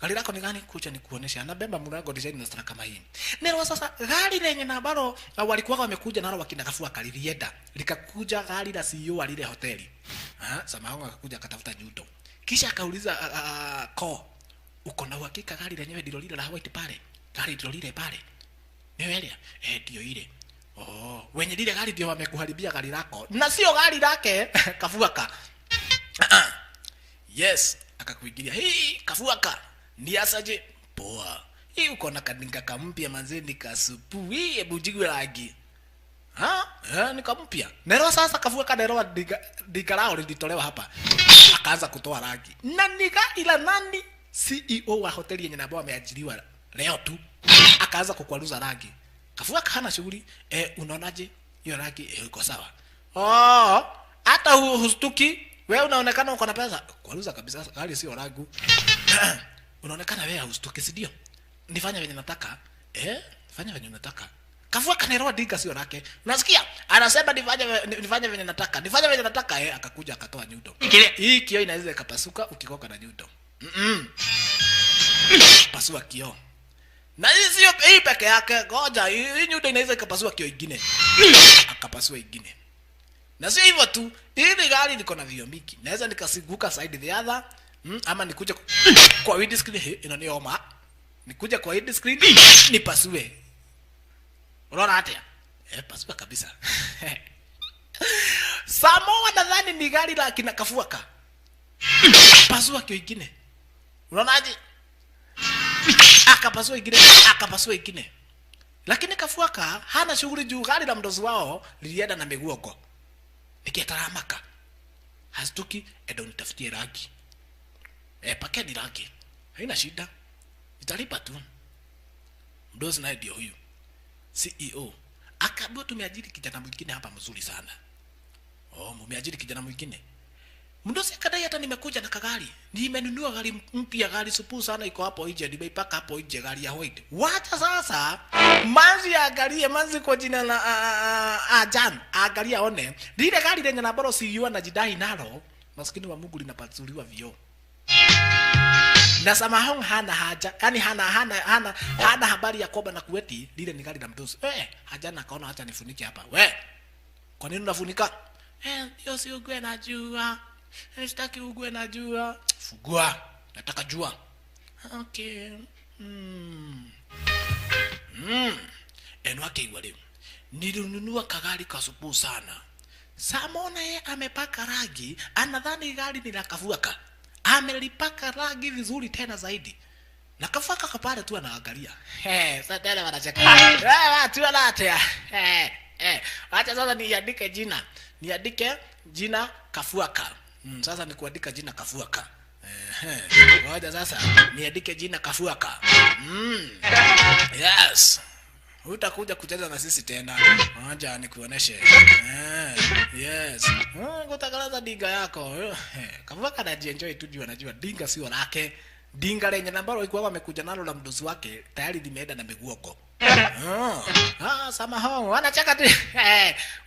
Gari lako ni gani? Kuja nikuoneshe. Anabeba mlango design na kama hii. Nero sasa gari lenye na ambalo walikuwa wamekuja nalo wakina Kafua kalilienda. Likakuja gari la CEO wa lile hoteli. Samohangu akakuja akatafuta Nyundo. Kisha akauliza ko uko na uhakika gari lenyewe ndilo lile la white pale? Gari ndilo lile pale. Ni wewe? Ndio ile. Oh, wenye lile gari ndio wamekuharibia gari lako. Na sio gari lake. Kafuaka. Yes, akakuingilia. Hii Kafuaka. Ni asaje? Poa. Hii uko na kadinga kampya manzeni kasupu. Hii hebu jigwe rangi. Nikampya. Nero sasa Kafuaka nero diga lao lilitolewa hapa. Akaanza kutoa rangi. Na nika ila nani? CEO wa hoteli yenye nabo ameajiriwa leo tu. Akaanza kukwaruza rangi. Kafuaka hana shughuli. Unaonaje? Hiyo rangi iko sawa. Hata hustuki. Wewe unaonekana uko na pesa. Kwaruza kabisa gari sio rangu. Unaonekana wewe hustuki, si ndio? Nifanye venye nataka. Fanya venye nataka. Kafuaka nero diga sio lake. Unasikia? Anasema nifanye venye nataka. Nifanye venye nataka. Akakuja akatoa Nyundo. Hii kioo inaweza ikapasuka ukikoka na Nyundo. Pasua kioo. Na hii sio hii peke yake. Ngoja hii Nyundo inaweza ikapasua kioo ingine. Akapasua ingine. Na sio hivyo tu. Hili gari liko na vioo mingi. Naweza nikasiguka side the other. Ama nikuje kwa windscreen inanioma. Nikuje kwa windscreen nipasue. Unaona hata? Pasua kabisa. Samoa nadhani ni gari la kina Kafuaka. Pasua kioo ingine. Unaonaje? Akapasua ingine. Lakini Kafuaka hana shughuli juu gari la mdozi wao lilienda na miguoko. Nikitaramaka. Hastuki edo nitafutie rangi. Pakeni rangi. Haina shida. Nitalipa tu. Mdozi naye ndio huyu. CEO. Akaambiwa tumeajiri kijana mwingine hapa mzuri sana. Mumeajiri kijana mwingine. Mdozi akadai hata nimekuja na kagari. Nimenunua gari mpya, gari supu sana iko hapo nje, nimeipaka hapo nje gari ya white. Wacha sasa manzi angalie manzi kwa jina la Jan. Angalia one. Lile gari lenye na baro CEO anajidai nalo, maskini wa Mungu linapasuliwa vioo. Na Samohangu hana haja, yani hana habari ya kwamba na kuweti lile ni gari la mdozi. Hajana akaona acha nifunike hapa. Kwa nini unafunika? Hiyo si ugwe na jua. Sitaki ugwe na jua. Fugua. Nataka jua. Okay. Enwake iwale. Nilinunua kagari kasupu sana. Samona ye amepaka rangi, anadhani gari ni la Kafuaka. Amelipaka rangi vizuri tena zaidi. Na Kafuaka kapale tu anaangalia. Sasa tena wanacheka. Watu wanatea. Acha sasa niandike jina. Niandike jina Kafuaka. Sasa nikuandika jina Kafuaka. Ngoja sasa niandike jina Kafuaka. Yes. Utakuja kucheza na sisi tena. Ngoja nikuoneshe. Yes. Ngotakalaza dinga yako. Kafuaka anajienjoy tu juu anajua dinga sio lake. Dinga lenye nambaro ilikuwa wamekuja nalo la mdozi wake tayari limeenda na miguoko. Samohangu wanacheka tu.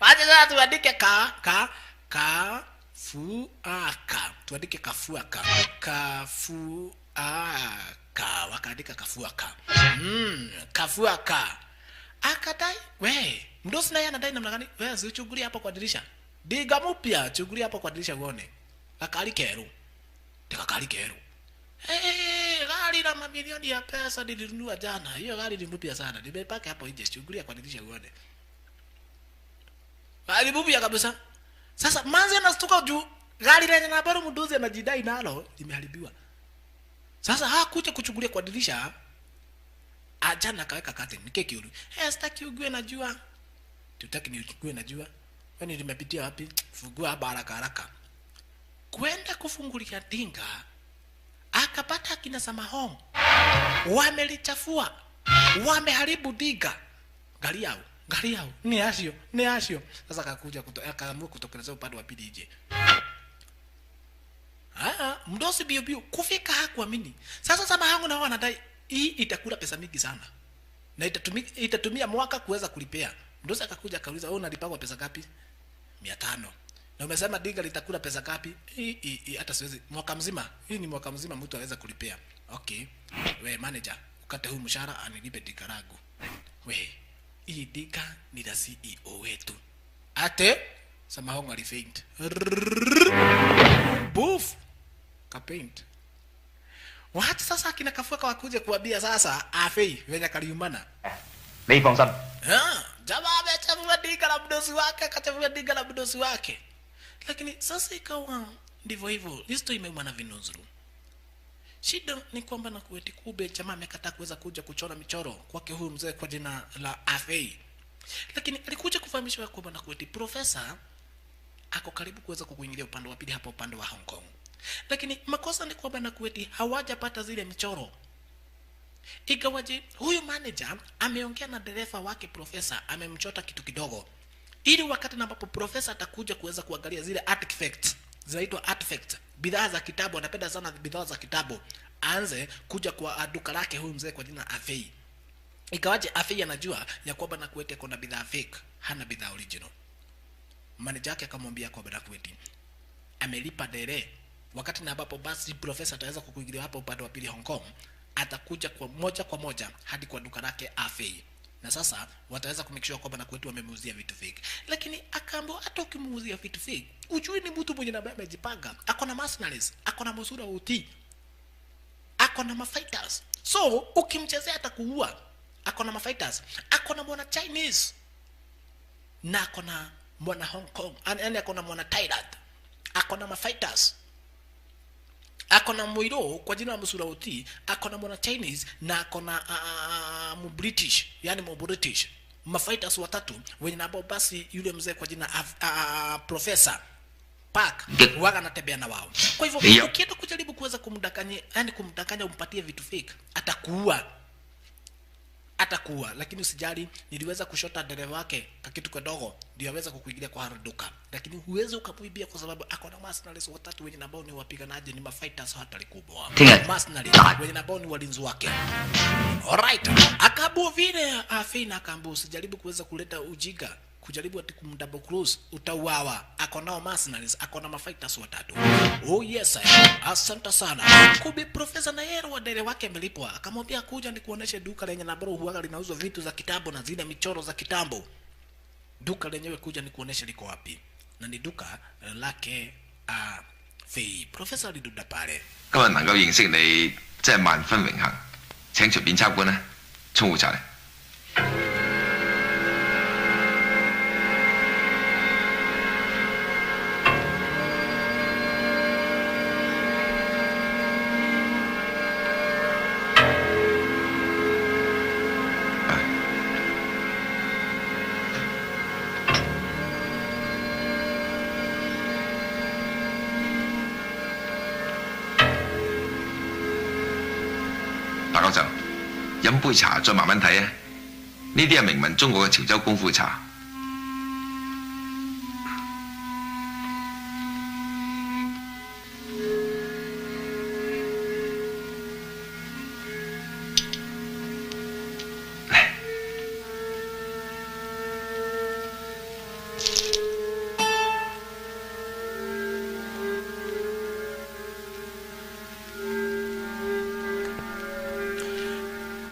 Wacha sasa tuandike Kafuaka. Tuandike Kafuaka. Kafuaka. Wakaandika Kafuaka. Kafuaka. Akadai, mdosi naye anadai namna gani? Usichungulie hapo kwa dirisha. Diga mpya, chungulia hapo kwa dirisha uone. Akali keru. Tekakali keru. Gari la mamilioni ya pesa nilinunua jana. Hiyo gari ni mpya sana. Nimepaka hapo nje, chungulia kwa dirisha uone. Gari mpya kabisa. Sasa manzi anastuka juu gari lenye na bado mdozi anajidai nalo limeharibiwa. Sasa hakuja kuchungulia kwa dirisha. Ajana kaweka curtain nikeki yule. Sitaki ugwe na jua. Tutaki ni ugwe na jua. Kwani nimepitia wapi? Fungua haraka haraka. Kwenda kufungulia dinga. Akapata kina Samohangu. Wamelichafua. Wameharibu dinga. Gari yao. Ni asio. Sasa akakuja akaamua kutokeleza upande wa pili nje. Mdosi bio bio kufika hakuamini. Sasa sama hangu na wanadai hii itakula pesa mingi sana. Na itatumia mwaka kuweza kulipea. Mdosi akakuja akauliza, "Wewe unalipagwa pesa ngapi?" 500. Na umesema dinga litakula pesa ngapi? Hii hata siwezi mwaka mzima. Hii ni mwaka mzima mtu anaweza kulipea. Okay. We manager, ukate huu mshahara anilipe dinga langu. We, hii dinga ni la CEO wetu. Ate Samahongo alifaint. Boof. Kapaint. Wahati sasa kina Kafuaka wakuje kuambia sasa afei venye kaliumana. Ni phong心. Jamaa amechafua dinga la mdosi wake, akachafua dinga la mdosi wake. Lakini sasa ikawa ndivyo hivyo. Listo imeumana vinuzuru. Shida ni kwamba na kuweti kube jamaa amekataa kuweza kuja kuchora michoro kwake huyu mzee kwa jina la Afei. Lakini alikuja kufahamishwa kwamba na kuweti profesa ako karibu kuweza kukuingilia upande wa pili hapa upande wa Hong Kong. Lakini makosa ni kwamba na kuweti hawajapata zile michoro. Ikawaje huyu manager ameongea na dereva wake profesa, amemchota kitu kidogo. Ili wakati ambapo profesa atakuja kuweza kuangalia zile artifacts, zinaitwa artifacts, bidhaa za kitabu, anapenda sana bidhaa za kitabu, aanze kuja kwa duka lake huyu mzee kwa jina Afei. Ikawaje Afei anajua ya kwamba na kuwete kuna bidhaa fake, hana bidhaa original. Manager yake akamwambia kwamba na kuwete amelipa dere, wakati na ambapo basi profesa ataweza kukuingilia hapo upande wa pili Hong Kong, atakuja kwa moja hadi kwa duka lake Afei. Na sasa wataweza kumikishwa kwamba na kwetu wamemuuzia vitu fake. Lakini akaambiwa hata ukimuuzia vitu fake, ujui ni mtu mwenye namba amejipanga, ako na mercenaries, ako na msura uti, ako na mafighters. So ukimchezea atakuua. Ako na mafighters, ako na mwana Chinese, na ako na mwana Hong Kong, yani ako na mwana Thailand, ako na mafighters. Ako na Muiro kwa jina la msura uti, ako na mwana Chinese, na ako na British, yani British. Mafighters watatu wenye nabo basi yule mzee kwa jina Professor Park waga anatembea na wao. Kwa hivyo ukienda kujaribu kuweza kumdanganya, yani kumdanganya umpatie vitu fake, atakuwa. Lakini usijali, niliweza kushota dereva wake kitu kidogo ndio aweza kukuingilia kwa haruduka. Lakini huwezi ukamuibia kwa sababu ako na mercenaries watatu wenye nambao ni wapiganaji, ni mafighters hatari kubwa. Mercenaries wenye nambao ni walinzi wake. Alright. Akabu vile Afina akambu usijaribu kuweza kuleta ujiga, kujaribu ati kumdouble close, utauawa. Ako nao mercenaries, ako na mafighters watatu. Oh yes, asante sana. Kubi profesa na yeye wa dereva wake amelipwa. Akamwambia kuja nikuoneshe duka lenye nambaro huaga linauzwa vitu za kitabu na zile michoro za kitambo. Duka lenyewe kuja nikuoneshe liko wapi. Na ni duka lake Fei. Profesa aliduda pale. 今日能夠認識你，真係萬分榮幸。請隨便參觀啦，沖壺茶嚟。大講就飲杯茶，再慢慢睇啊！呢啲係名聞中國嘅潮州功夫茶。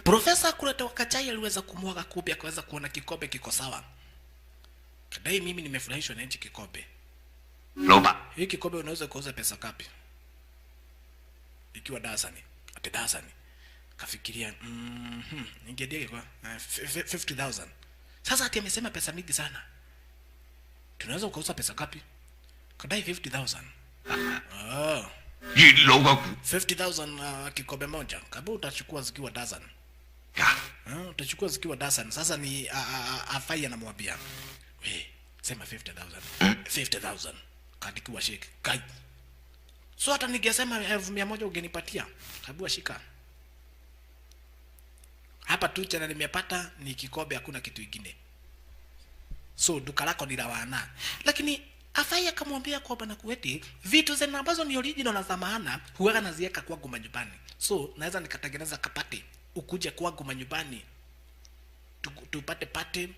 Profesa kuleta wakachai aliweza kumwaga kubi, akaweza kuona kikombe kiko sawa. Kadai mimi nimefurahishwa na hichi kikombe. Loba. Hii kikombe unaweza kuuza pesa ngapi? Ikiwa dasani. Ati dasani. Kafikiria, ningedia kwa 50,000. Sasa ati amesema pesa mingi sana. Tunaweza kuuza pesa ngapi? Kadai 50,000.越老個股 50,000 kikombe moja. Kabu utachukua zikiwa dozen. Utachukua zikiwa dozen. Sasa ni Afai anamwambia, "We, sema 50,000." 50,000. Kadikiwa shake. Kai. So hata ningesema 1,100 ungenipatia. Kabu shika. Hapa tu tena nimepata ni kikombe, hakuna kitu kingine. So duka lako ni la wana. Lakini Afai akamwambia kwa bwana Kuweti, vitu zena ambazo ni original na za maana huwaga naziweka kwangu manyumbani. So naweza nikatengeneza kapati ukuje kwangu manyumbani. Tupate pate,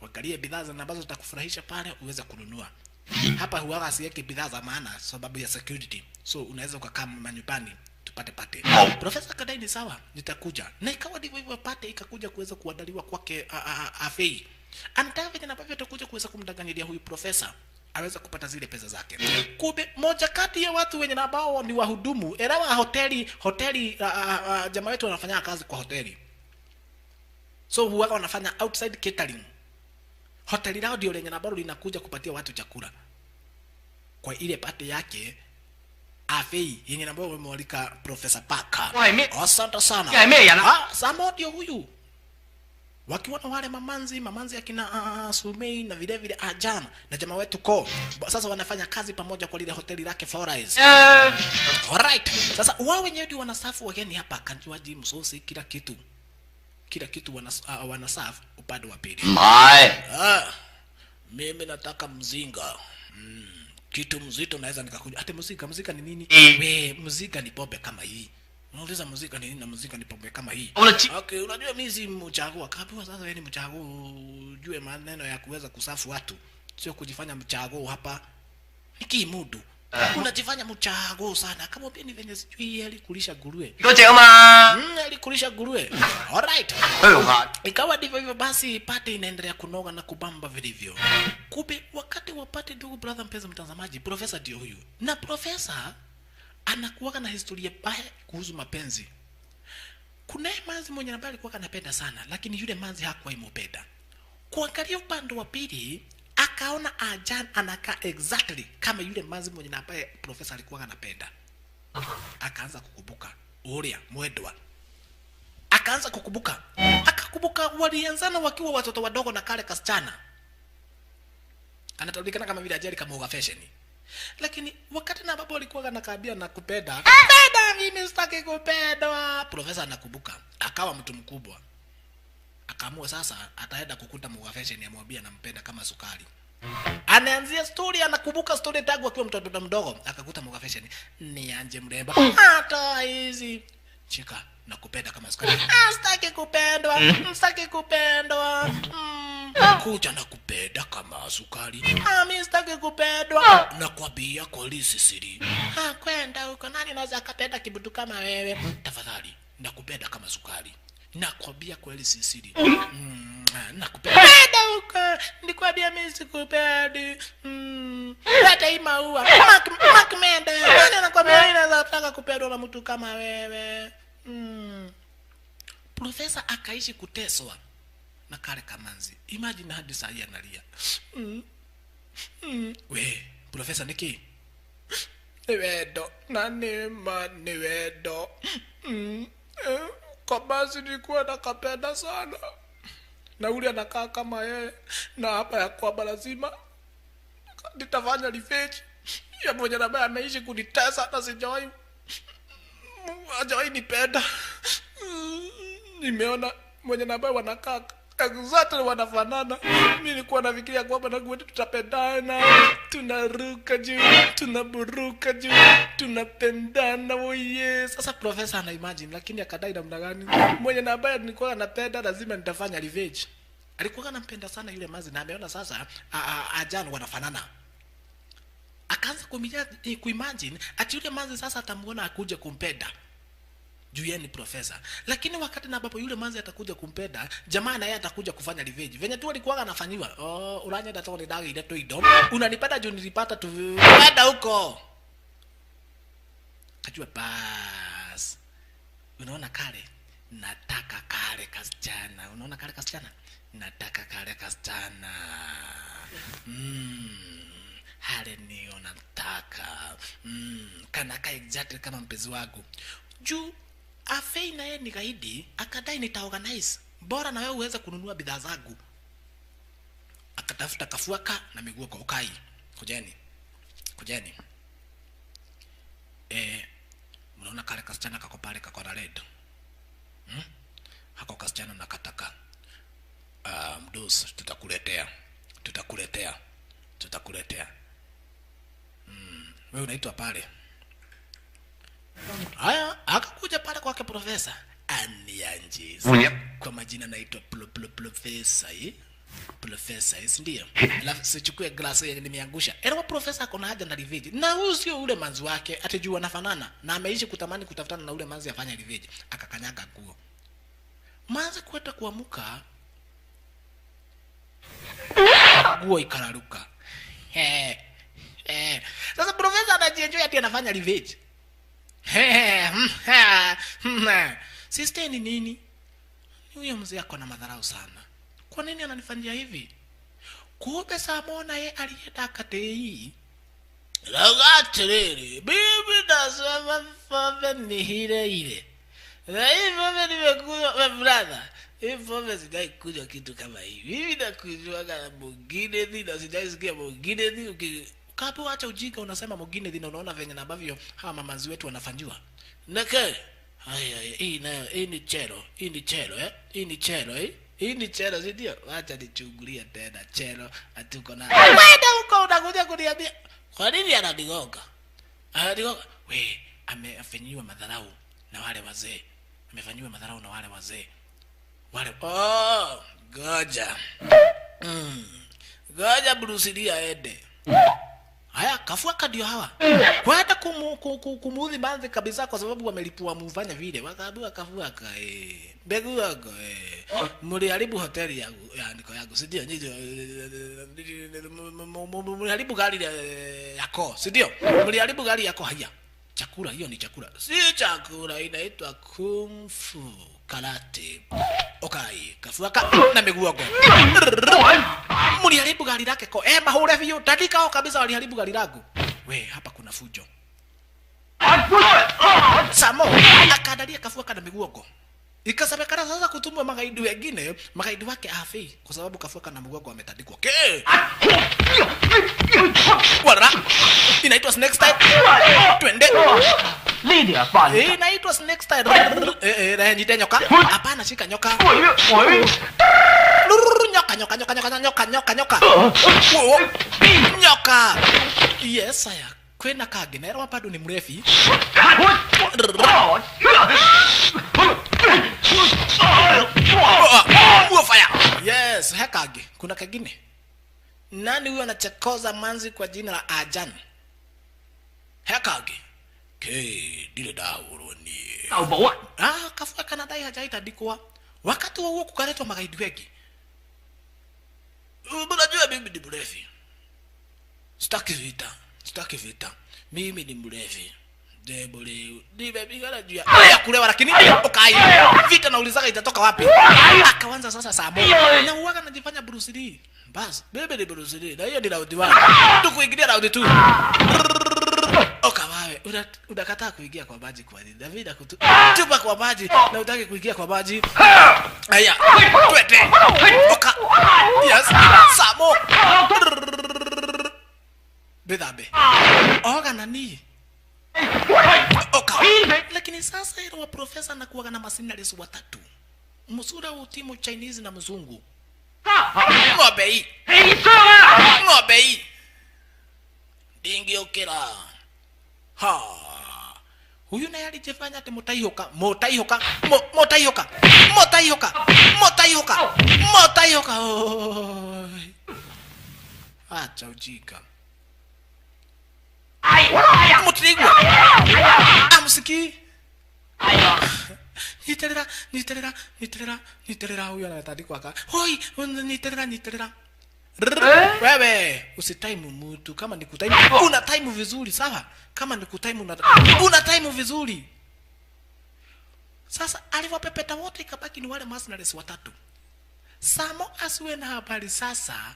wakalie bidhaa zena ambazo zitakufurahisha pale uweze kununua. Hapa huwaga siweke bidhaa za maana sababu ya security. So unaweza ukakaa manyumbani tupate pate. Profesa kadai ni sawa, nitakuja. Na ikawa ndivyo hivyo pate ikakuja kuweza kuandaliwa kwake Afei. Anataka vile ambavyo atakuja kuweza kumdanganyilia huyu profesa aweza kupata zile pesa zake. Kumbe moja kati ya watu wenye ambao ni wahudumu, elewa hoteli jamaa wetu wanafanya kazi kwa hoteli. So huwa wanafanya outside catering. Hoteli lao ndio lenye ambalo linakuja kupatia watu chakula. Kwa ile pate yake Afei yenye ambao wamemwalika Profesa Parker. Asante sana. Samo ndio huyu. Wakiwa na wale mamanzi akina Sumei na vile vile Ajan na jamaa wetu Ko. Sasa wanafanya kazi pamoja kwa lile hoteli lake Forest. Alright. Sasa wao wenyewe ndio wanasafu wageni hapa, kanjwaji, msosi, kila kitu. Kila kitu wanasafu upande wa pili. Mimi nataka mzinga. Kitu mzito naweza nikakuja. Hata muzika ni nini? Muzika ni pombe kama hii. Unauliza muzika ni nini na muzika ni pombe kama hii? Okay, unajua mimi si mchagua. Kapiwa sasa wewe ni mchagua, ujue maneno ya kuweza kusafu watu. Sio kujifanya mchagua hapa. Nikimudu. Unajifanya mchagua sana. Kama pia ni venye sijui alikulisha nguruwe. Alikulisha nguruwe. Alright. Ikawa ndivyo hivyo basi pate inaendelea kunoga na kubamba vilivyo. Kumbe wakati wapate ndugu brother mpenzi mtazamaji, profesa ndio huyu. Na profesa anakuwa na historia mbaya kuhusu mapenzi. Kuna manzi mwenye ambaye alikuwa anapenda sana, lakini yule manzi hakuwa impenda. Kuangalia upande wa pili, akaona Ajan anakaa exactly kama yule manzi mwenye ambaye profesa alikuwa anapenda. Akaanza kukumbuka Uria mwendwa. Akaanza kukumbuka. Akakumbuka walianzana wakiwa watoto wadogo na kale kasichana. Anatajulikana kama vile Ajali kama Uga Fashion. Lakini wakati na baba alikuwa anakaambia na kupenda, "Penda mimi sitaki kupendwa." Profesa anakumbuka, akawa mtu mkubwa. Akaamua sasa ataenda kukuta Uga Fashion amwambia anampenda kama sukari. Anaanzia story, anakumbuka story tangu akiwa mtoto mdogo, akakuta Uga Fashion, "Ni anje mrembo." Hata hizi chika nakupenda kama sukari. Sitaki kupendwa, sitaki kupendwa. Kuja na kupenda kama sukari. Mimi sitaki kupendwa. Nakwambia kwa lisisiri. Kwenda huko nani anaweza kupenda kibutu kama wewe? Tafadhali, nakupenda kama sukari. Nakwambia kwa lisisiri. Nakupenda huko. Nikwambia mimi sikupendi. Hata hii maua. Makmenda. Nani anakwambia inaweza kutaka kupendwa na mtu kama wewe? Profesa akaishi kuteswa na kale kamanzi. Imagine hadi saa hii analia. We, profesa niki? Niwedo. Nanima niwedo. Kamanzi nilikuwa nakapenda sana. Na ule anakaa kama yeye. Na hapa ya kwamba lazima nitafanya revenge ya mwenye ambaye ameishi kunitesa hata sijawahi. Hajawahi nipenda. Nimeona mwenye ambaye wanakaa exactly wanafanana. Mimi nilikuwa nafikiria kwamba na Kuweti tutapendana, tunaruka juu, tunaburuka juu, tunapendana. Oye, sasa profesa ana imagine, lakini akadai namna gani? Mwenye ambaye nilikuwa napenda lazima nitafanya revenge. Alikuwa anampenda sana yule mazi na ameona sasa Ajan wanafanana. Akaanza kuimagine ati yule mazi sasa atamuona akuje kumpenda. Juu ni profesa. Lakini wakati na baba yule manzi atakuja kumpenda, jamaa na yeye atakuja kufanya revenge. Venye tu alikuwa anafanywa. Uranya data ni dagi ile tu ido. Unanipata juu nilipata tu. Kwenda huko. Kajua bas. Unaona kale? Nataka kale kasichana. Unaona kale kasichana? Nataka kale kasichana. Hale ni unataka. Kanaka exactly kama mpenzi wangu. Juu Afei na yeye ni gaidi, akadai nitaorganize. Bora na wewe uweze kununua bidhaa zangu. Akatafuta kafuaka na miguu kwa ukai. Kujeni. Mnaona kale kasichana kako pale kako na red. Hako kasichana nakataka. Mdos tutakuletea. wewe unaitwa pale. Haya, akakuja pale kwake profesa Anianjis. Kwa majina naitwa profesa profesa, ndio. Alafu sichukue glasi yenye nimeangusha. Elewa profesa akona haja na revenge. Na huyu sio ule manzi wake, atajua anafanana na ameishi kutamani kutafutana na ule manzi afanye revenge. Akakanyaga nguo. Manzi kwenda kuamuka. Nguo ikararuka. Sasa profesa anajienjoy ati anafanya revenge. Sister ni nini? Huyo mzee ako na madharau sana. Kwa nini ananifanyia hivi? Kumbe Samona yeye alienda akatei. Lagatiriri, bibi nasema fove ni ile. Na hivyo nimekuja brother. Hivyo sijai kuja kitu kama hivi. Hivi nakujua kama mwingine ndio sijai sikia mwingine ndio. Kapo acha ujinga unasema mwingine ndio unaona venye na ambavyo hawa mamazi wetu wanafanywa. Nake. Haya hii nayo hii ni chelo Hii ni chelo ndio. Acha nichungulie tena chelo atuko na. Wewe huko unakuja kuniambia kwa nini anadigoga? Anadigoga. We amefanyiwa madharau na wale wazee. Wale goja. Goja Bruce Lee aende. Haya kafuaka ndio hawa. Kwenda kumuudhi manzi kabisa kwa sababu wamelipua mufanya vile. Wakaambiwa kafuaka mbegu yako mliharibu hoteli yangu yangu si ndio? Mliharibu gari yako si ndio? Mliharibu gari yako. Haya chakula, hiyo ni chakula. Si chakula, inaitwa kung fu karate. Okay, kafuaka na miguu yako. Mliharibu gari lake ko mahure vyo tandika hao kabisa, waliharibu gari langu. We hapa kuna fujo. Samo akadalia kafuaka na miguu yako. Ikasemekana sasa kutumwa magaidi wengine, magaidi wake afi kwa sababu kafuaka na miguu yako ametandikwa. Okay. Wala inaitwa snake style. Twende. Lydia pale. Inaitwa snake style. Nita nyoka. Hapana shika nyoka. Nyoka. Nyoka. Yes saya. Kwena kage na hapa bado ni mrefi. Fire. Yes, hekage. Kuna kagine. Nani huyo anachekoza manzi kwa jina la Ajan? Hekage. Dile dauroni. Kafuaka nadai hajaitandikwa. Wakati wa huo kukaletwa magaidi wengi. Unajua mimi ni mrefi. Sitaki vita. Mimi ni mrefi. Debole. Nimepigana juu ya kulewa lakini okay. Vita naulizaga itatoka wapi? Akaanza sasa Samo. Na uwaga anajifanya Bruce Lee. Bas, bebe ni Bruce Lee. Na hiyo ni round 1. Tukuingia round 2. Okawawe, unakataa kuingia kwa maji kwa nini? David akutupa kwa maji na utaki kuingia kwa maji. Haya, twende. Oka. Yes, Samo. Bedabe. Oga nani? Oka. Lakini sasa ile wa profesa anakuwa na masinales watatu. Msura utimu Chinese na mzungu. Ng'ombe hii. Dingi okera. Huyu naye alijifanya ati motaihoka. Acha ujika. Mutrigwa. Amsiki. Niterera huyu anatandikwa aka. Hoi, niterera. Wewe usitaimu mtu kama nikutaimu una time vizuri sawa, kama nikutaimu una time vizuri. Sasa aliwapepeta wote ikabaki ni wale mercenaries watatu. Samo asiwe na habari sasa.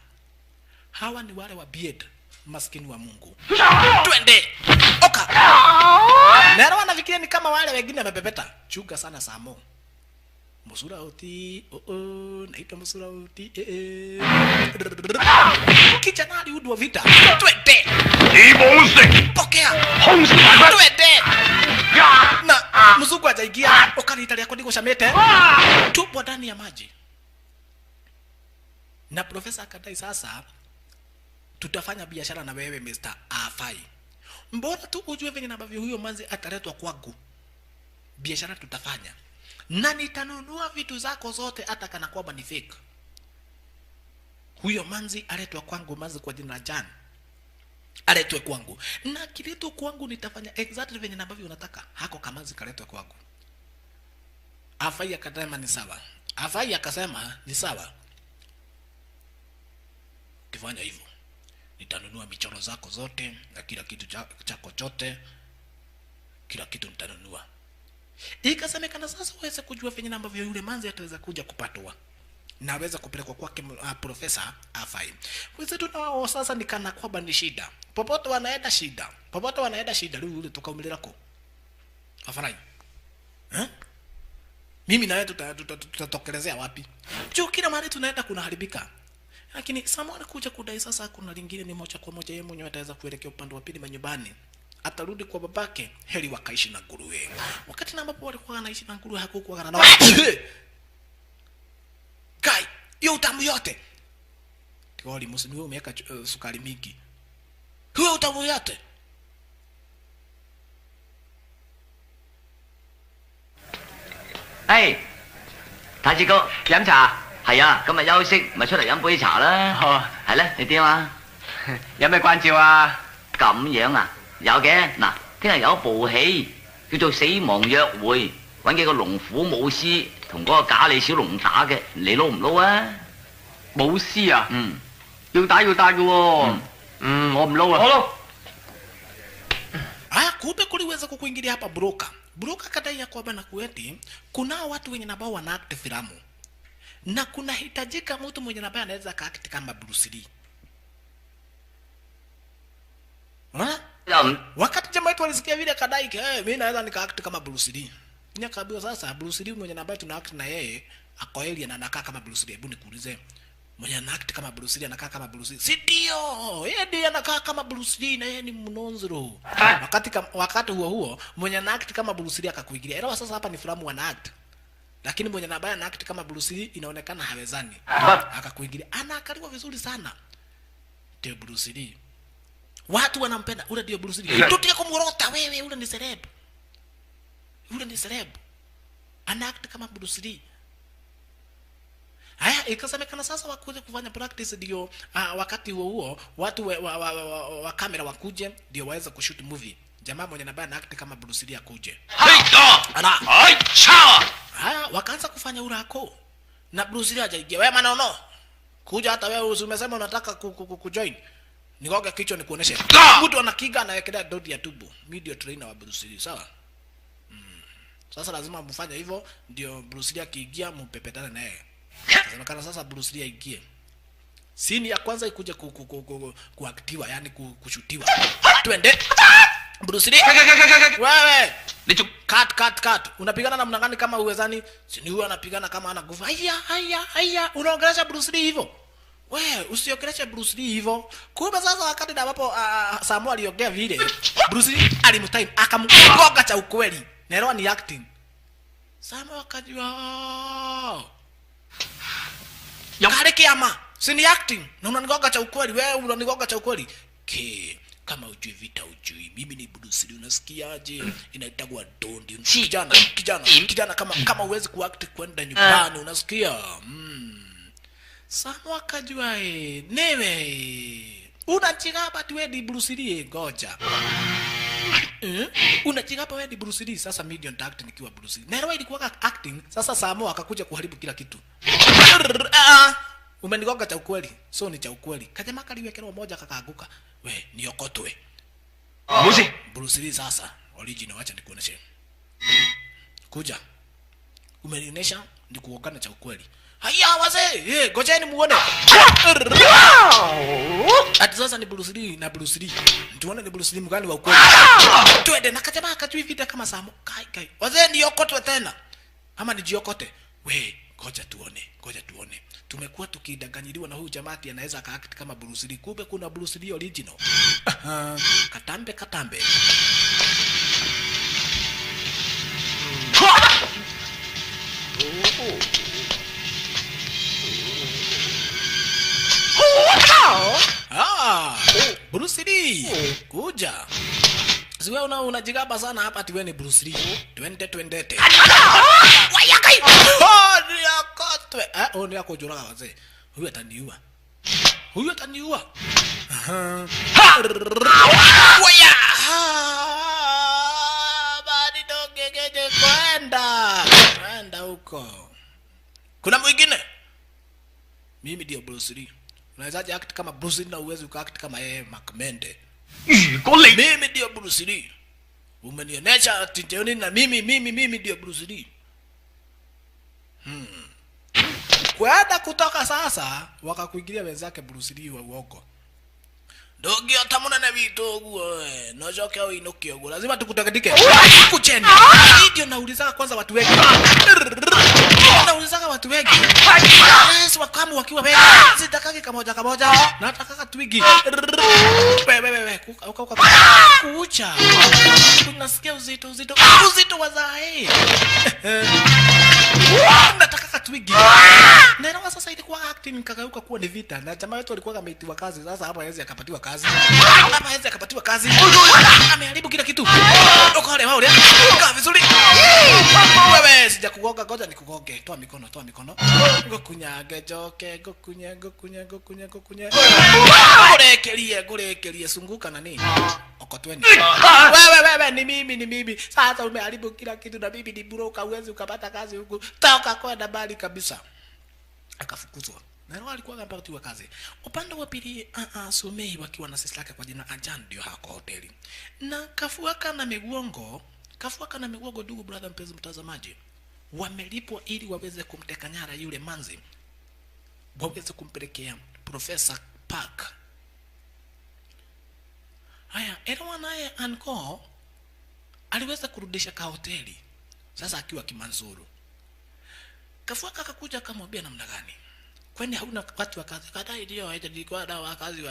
Hawa ni wale wa beard maskini wa Mungu. Twende. Oka. Na wana fikiria ni kama wale wengine wamepepeta. Chuga sana Samo. Musura uti, naitwa Musura uti, kijana aliudwa vita. Twende. Pokea. Twende. Na mzungu hajaingia, ukanitalia kwa ndiko shamete. Tupo ndani ya maji. Na profesa akadai sasa tutafanya biashara na wewe Mr. Afai. mbona tu ujue venye ambavyo huyo manzi ataletwa kwangu, biashara tutafanya na nitanunua vitu zako zote hata kana kwamba ni fake. Huyo manzi aletwa kwangu, manzi kwa jina la Jan aletwe kwangu, na kileto kwangu nitafanya exactly venye ambavyo unataka. Hako kamanzi kaletwe kwangu. Afai akasema ni sawa. Afai akasema ni sawa, kifanya hivyo nitanunua michoro zako zote na kila kitu chako chote, kila kitu nitanunua. Ikasemekana sasa uweze kujua venye ambavyo yule manzi ataweza kuja kupatwa na aweza kupelekwa kwake Profesa Afai. Wewe tunao sasa nikana kwamba ni shida. Popote wanaenda shida. Popote wanaenda shida yule tukaumilira ko. Afai. Mimi na wewe tutatokelezea wapi? Juu kila mahali tunaenda kuna haribika. Lakini Samu anakuja kudai sasa kuna lingine ni moja kwa moja yeye mwenyewe ataweza kuelekea upande wa pili manyumbani. Atarudi kwa babake, heri wakaishi na nguruwe. Wakati na ambapo walikuwa wanaishi na nguruwe hakukuwa na Kai, hiyo utamu yote. Tikoli msiniwe umeweka sukari mingi. Hiyo utamu yote. Hey, 太子哥飲茶係啊，今日休息咪出嚟飲杯茶啦。哦，係咧，你點啊？有咩關照啊？咁樣啊？有嘅嗱，聽日有一部戲叫做《死亡約會》，揾幾個龍虎武師同嗰個假李小龍打嘅，你撈唔撈啊？武師啊？要打嘅喎。我唔撈啊。我撈。Kumbe kuliweza kukuingilia hapa broka. Broka kadai ya kwamba na kueti kuna watu wenye nabao wana act filamu. Na kuna hitajika mtu mwenye nabao anaweza ka-act kama Bruce Lee. Wakati jamaa wetu walisikia vile kadai mimi naweza nika-act kama Bruce Lee. Nyakaambiwa sasa Bruce Lee mwenye nabao tuna-act na yeye ako alien na anakaa kama Bruce Lee. Hebu nikuulize, mwenye anact kama Bruce Lee anakaa kama Bruce Lee? Si ndio? Yeye ndiye anakaa kama Bruce Lee na yeye ni mnonzro. Wakati huo mwenye anact kama Bruce Lee akakuingilia. Elewa sasa hapa ni filamu wana act. Lakini mwenye nabaya anact kama Bruce Lee inaonekana hawezani. Akakuingilia. Anaangaliwa vizuri sana. Ndio Bruce Lee. Watu wanampenda. Ule ndio Bruce Lee. Tutie kumrota wewe, ule ni celeb. Ule ni celeb. Anact kama Bruce Lee. Haya, ikasemekana sasa wakuje kufanya practice ndio wakati huo watu wa kamera wakuje ndio waweza kushoot movie. Jamaa mwenye nabaya na act kama Bruce Lee akuje. Haya, wakaanza kufanya urako. Na Bruce Lee hajaingia. Wewe manono. Kuja hata wewe umesema unataka kujoin. Nikoge kichwa nikuoneshe. Mtu anakiga anawekelea dodi ya tubu. Media trainer wa Bruce Lee, sawa? Sasa lazima mfanye hivyo ndio Bruce Lee akiingia mpepetane naye. Inaonekana sasa Bruce Lee aingie. Scene ya kwanza ikuje kuaktiwa, yani kushutiwa. Twende. Bruce Lee. Wewe. Nicho cut. Unapigana namna gani kama uwezani? Si ni huyo anapigana kama ana nguvu. Haya. Unaongelesha Bruce Lee hivyo? Wewe usiongelesha Bruce Lee hivyo. Kumbe sasa wakati ambapo Samuel aliongea vile, Bruce Lee alimtime akamgonga cha ukweli. Naelewa ni acting. Samuel akajua. Kale kiama, si ni acting. Na unanigonga cha ukweli, wewe unanigonga cha ukweli. Kama ujui vita ujui. Mimi ni Bruce Lee, unasikiaje? Inaitagwa dondi. Kijana kama uwezi kuact kwenda nyumbani, unasikia? Samu akajua newe. Unachigapa tu wewe ni Bruce Lee, ngoja. Unachigapa wewe ni Bruce Lee, sasa medium act nikiwa Bruce Lee. Naelewa ilikuwa acting, sasa Samu akakuja kuharibu kila kitu. Umenigonga cha ukweli, so ni cha ukweli. Kajema kaliwekelwa moja kakaanguka. We, niokotwe. Bruce Lee sasa, original, acha nikuoneshe. Kuja. Umenionyesha ni kuogana cha ukweli. Haya wazee, ngojeni muone. Ati sasa ni Bruce Lee na Bruce Lee. Tuone ni Bruce Lee mgani wa ukweli. Twende na kajema akajui vita kama Samu. Kai. Wazee niokotwe tena. Ama nijiokote. We, ngoja tuone. Tumekuwa tukidanganyiliwa na huyu jamati anaweza ka-act kama Bruce Lee. Kumbe kuna Bruce Lee original. Katambe. Bruce Lee. Kuja. Siwe unajigamba sana hapa ati wewe ni Bruce Lee. Twende. Wayakai. Oh, yakotwe. Ni yako juraga wazee. Huyu ataniua. Waya. Badi dogegeje kwenda huko. Kuna mwingine? Mimi ndio Bruce Lee. Unawezaje act kama Bruce Lee na uwezi ukact kama yeye Makmende? Mimi ndio Bruce Lee. Umenionyesha tinjoni na mimi ndio Bruce Lee. Kwenda kutoka sasa wakakuingilia wenzake Bruce Lee wa uongo. Dogi atamuna na vitogu wewe. Nojoke au inoki ogo. Lazima tukutakatike. Kucheni. Ndio nauliza kwanza watu wengi. Nauliza watu wengi. Yes, wakamu wakiwa wengi. Sitakaki kamoja. Nataka twigi. Wewe. Kucha. Unasikia uzito wa zae. Nataka twigi. Neno sasa ilikuwa acting kakauka kuwa ni vita. Na jamaa wetu alikuwa ameitiwa kazi. Sasa hapa hawezi akapatiwa kazi. Ameharibu kila kitu. Ukole wao leo. Kaa vizuri. Wewe sijakugonga, ngoja nikugonge. Toa mikono. Gokunyage joke, gokunya. Gorekelie sunguka nani? Okotweni. Wewe ni mimi. Sasa umeharibu kila kitu na mimi ni broker, uwezi ukapata kazi huku. Toka kwenda mbali kabisa. Akafukuzwa. Na alikuwa anapatiwa kazi. Upande wa pili Sumei wakiwa na sisi lake kwa jina Ajan ndio hako hoteli. Na Kafuaka na Meguongo, ndugu brother mpenzi mtazamaji, wamelipwa ili waweze kumteka nyara yule manzi. Waweze kumpelekea Professor Park. Haya, Erwa naye Anko aliweza kurudisha ka hoteli. Sasa akiwa Kimanzuru. Kafuaka akakuja akamwambia namna gani? Kwani hauna watu wa kazi? Kadai ndio haitadikwa na wakazi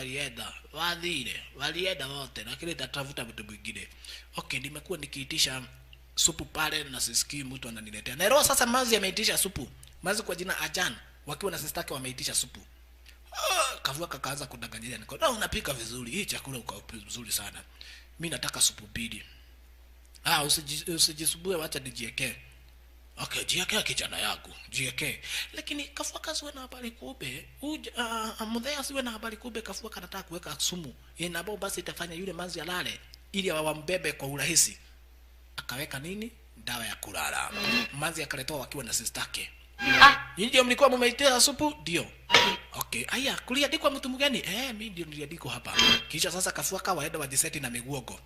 walienda wote na kile tatafuta vitu vingine. Okay, nimekuwa nikiitisha supu pale na sisikii mtu ananiletea. Na leo sasa Manzi ameitisha supu. Manzi kwa jina Ajan wakiwa na sister yake wameitisha supu. Kafuaka kaanza kudanganyia niko. Na unapika vizuri. Hii chakula uko vizuri sana. Mimi nataka supu mbili. Usijisubue wacha nijiekee. Okay, jieke kijana yangu, jieke. Lakini Kafuaka siwe na habari kube, Muthea siwe na habari kube, Kafuaka anataka kuweka sumu. Yeye ambao basi itafanya yule manzi alale ili wambebe kwa urahisi. Akaweka nini? Dawa ya kulala. Manzi akaletoa wakiwa na sister yake. Ndio mlikuwa mmeitia supu? Ndio. Okay, aya, kuliandikwa mtu mgeni? Mimi ndio niliandikwa hapa. Kisha sasa Kafuaka waenda wajiseti na Meguongo.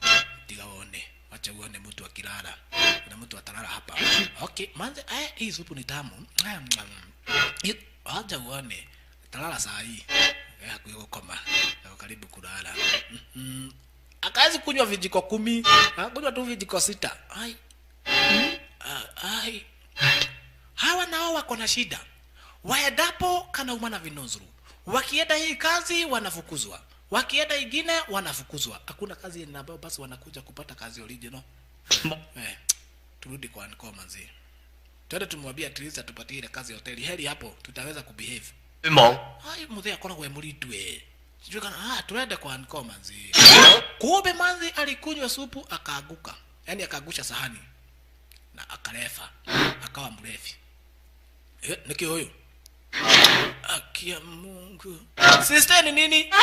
Tigaone. Acha uone mtu akilala. Na mtu atalala hapa. Okay, manze hii supu ni tamu. Acha uone. Atalala saa hii. Hakuiko koma. Karibu kulala. Akaanza kunywa vijiko 10. Kunywa tu vijiko 6. Hawa nao wako na shida. Waendapo kana umana vinozuru. Wakienda hii kazi wanafukuzwa. Wakienda ingine wanafukuzwa. Hakuna kazi ambayo basi wanakuja kupata kazi original. Turudi kwa Anko manzi. Twende tumwambie at least atupatie ile kazi hoteli. Heri hapo tutaweza kubehave. Muthea kona kwa mulitwe. Sijui kana tuende kwa Anko manzi. Kumbe manzi alikunywa supu akaaguka. Yaani akaagusha sahani. Na akalefa. Akawa mrefi. Niki huyo. Akia Mungu. Sister ni nini?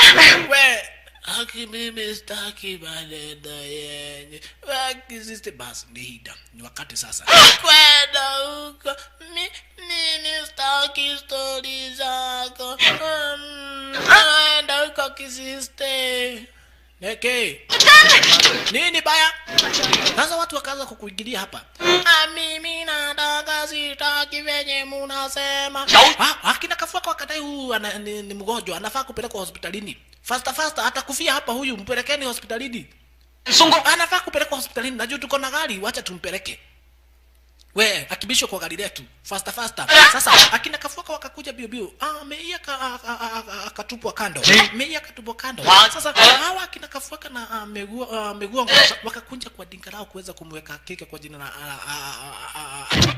Haki mimi staki maneno yenye. Haki sister basi nihida. Ni wakati sasa. Kwenda huko. Mimi staki stories zako. Kwenda huko kisiste. Neke. Nini baya? Sasa watu wakaanza kukuingilia hapa. Mimi nataka sitaki venye mnasema. Akina Kafuaka wakadai huyu ni mgonjwa, anafaa kupelekwa hospitalini. Faster atakufia hapa huyu, mpelekeni hospitalini. Anafaa kupelekwa hospitalini. Najua tuko na gari, wacha tumpeleke. Akibishwa kwa gari letu. Faster. Sasa akina Kafuaka wakakuja bio. Meia akatupwa kando. Sasa hawa akina Kafuaka na Meguongo wakakunja kwa dinga lao kuweza kumweka kike kwa jina la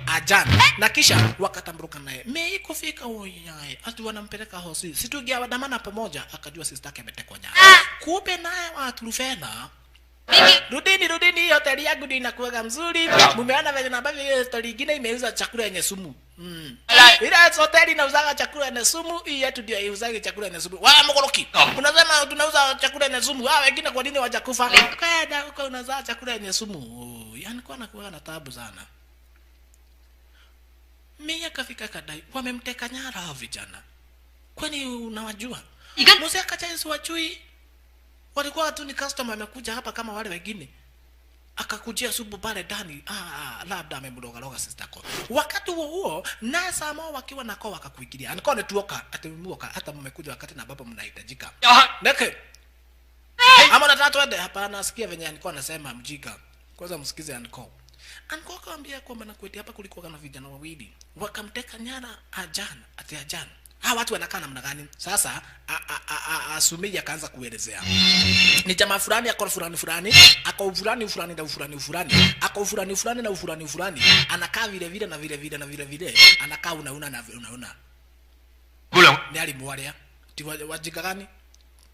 Ajan. Na kisha wakatamburuka naye. Mei kufika oyaye. Atu wanampeleka hosi. Situgia wadamana pamoja akajua sister yake ametekwa nyara. Kumbe naye wa Trufena Rudini hoteli yangu ndio inakuwa mzuri. Mumeona vile ambavyo hoteli nyingine imeuza chakula yenye sumu. Ile hoteli inauza chakula yenye sumu, hii yetu ndio iuzaje chakula yenye sumu. Wala mkoroki. Unasema tunauza chakula yenye sumu. Hao wengine kwa nini hawajakufa? Kwenda huko unauza chakula yenye sumu. Yaani kwa nakuwa na taabu sana. Mimi akafika kadai wamemteka nyara hao vijana. Kwani unawajua? Mzee akachaisi wachui. Walikuwa tu ni customer amekuja hapa kama wale wengine. Akakujia subu pale ndani. Labda amemloga sister ko. Wakati huo na Samo wakiwa nako wakakuingilia. Anakone tuoka atamuoka hata mmekuja wakati na baba mnahitajika. Neke. Ama nataka twende hapa nasikia venye alikuwa anasema mjika. Kwanza msikize Anko. Anko akamwambia kwamba nakweti hapa kulikuwa na vijana wawili. Wakamteka nyara Ajan. Hawa watu wanakaa namna gani? Sasa Sumei akaanza kuelezea. Ni jamaa fulani ako fulani, ako fulani na fulani. Ako fulani na fulani. Anakaa vile na vile. Anakaa unaona. Ni alimwalea. Ti wajika gani?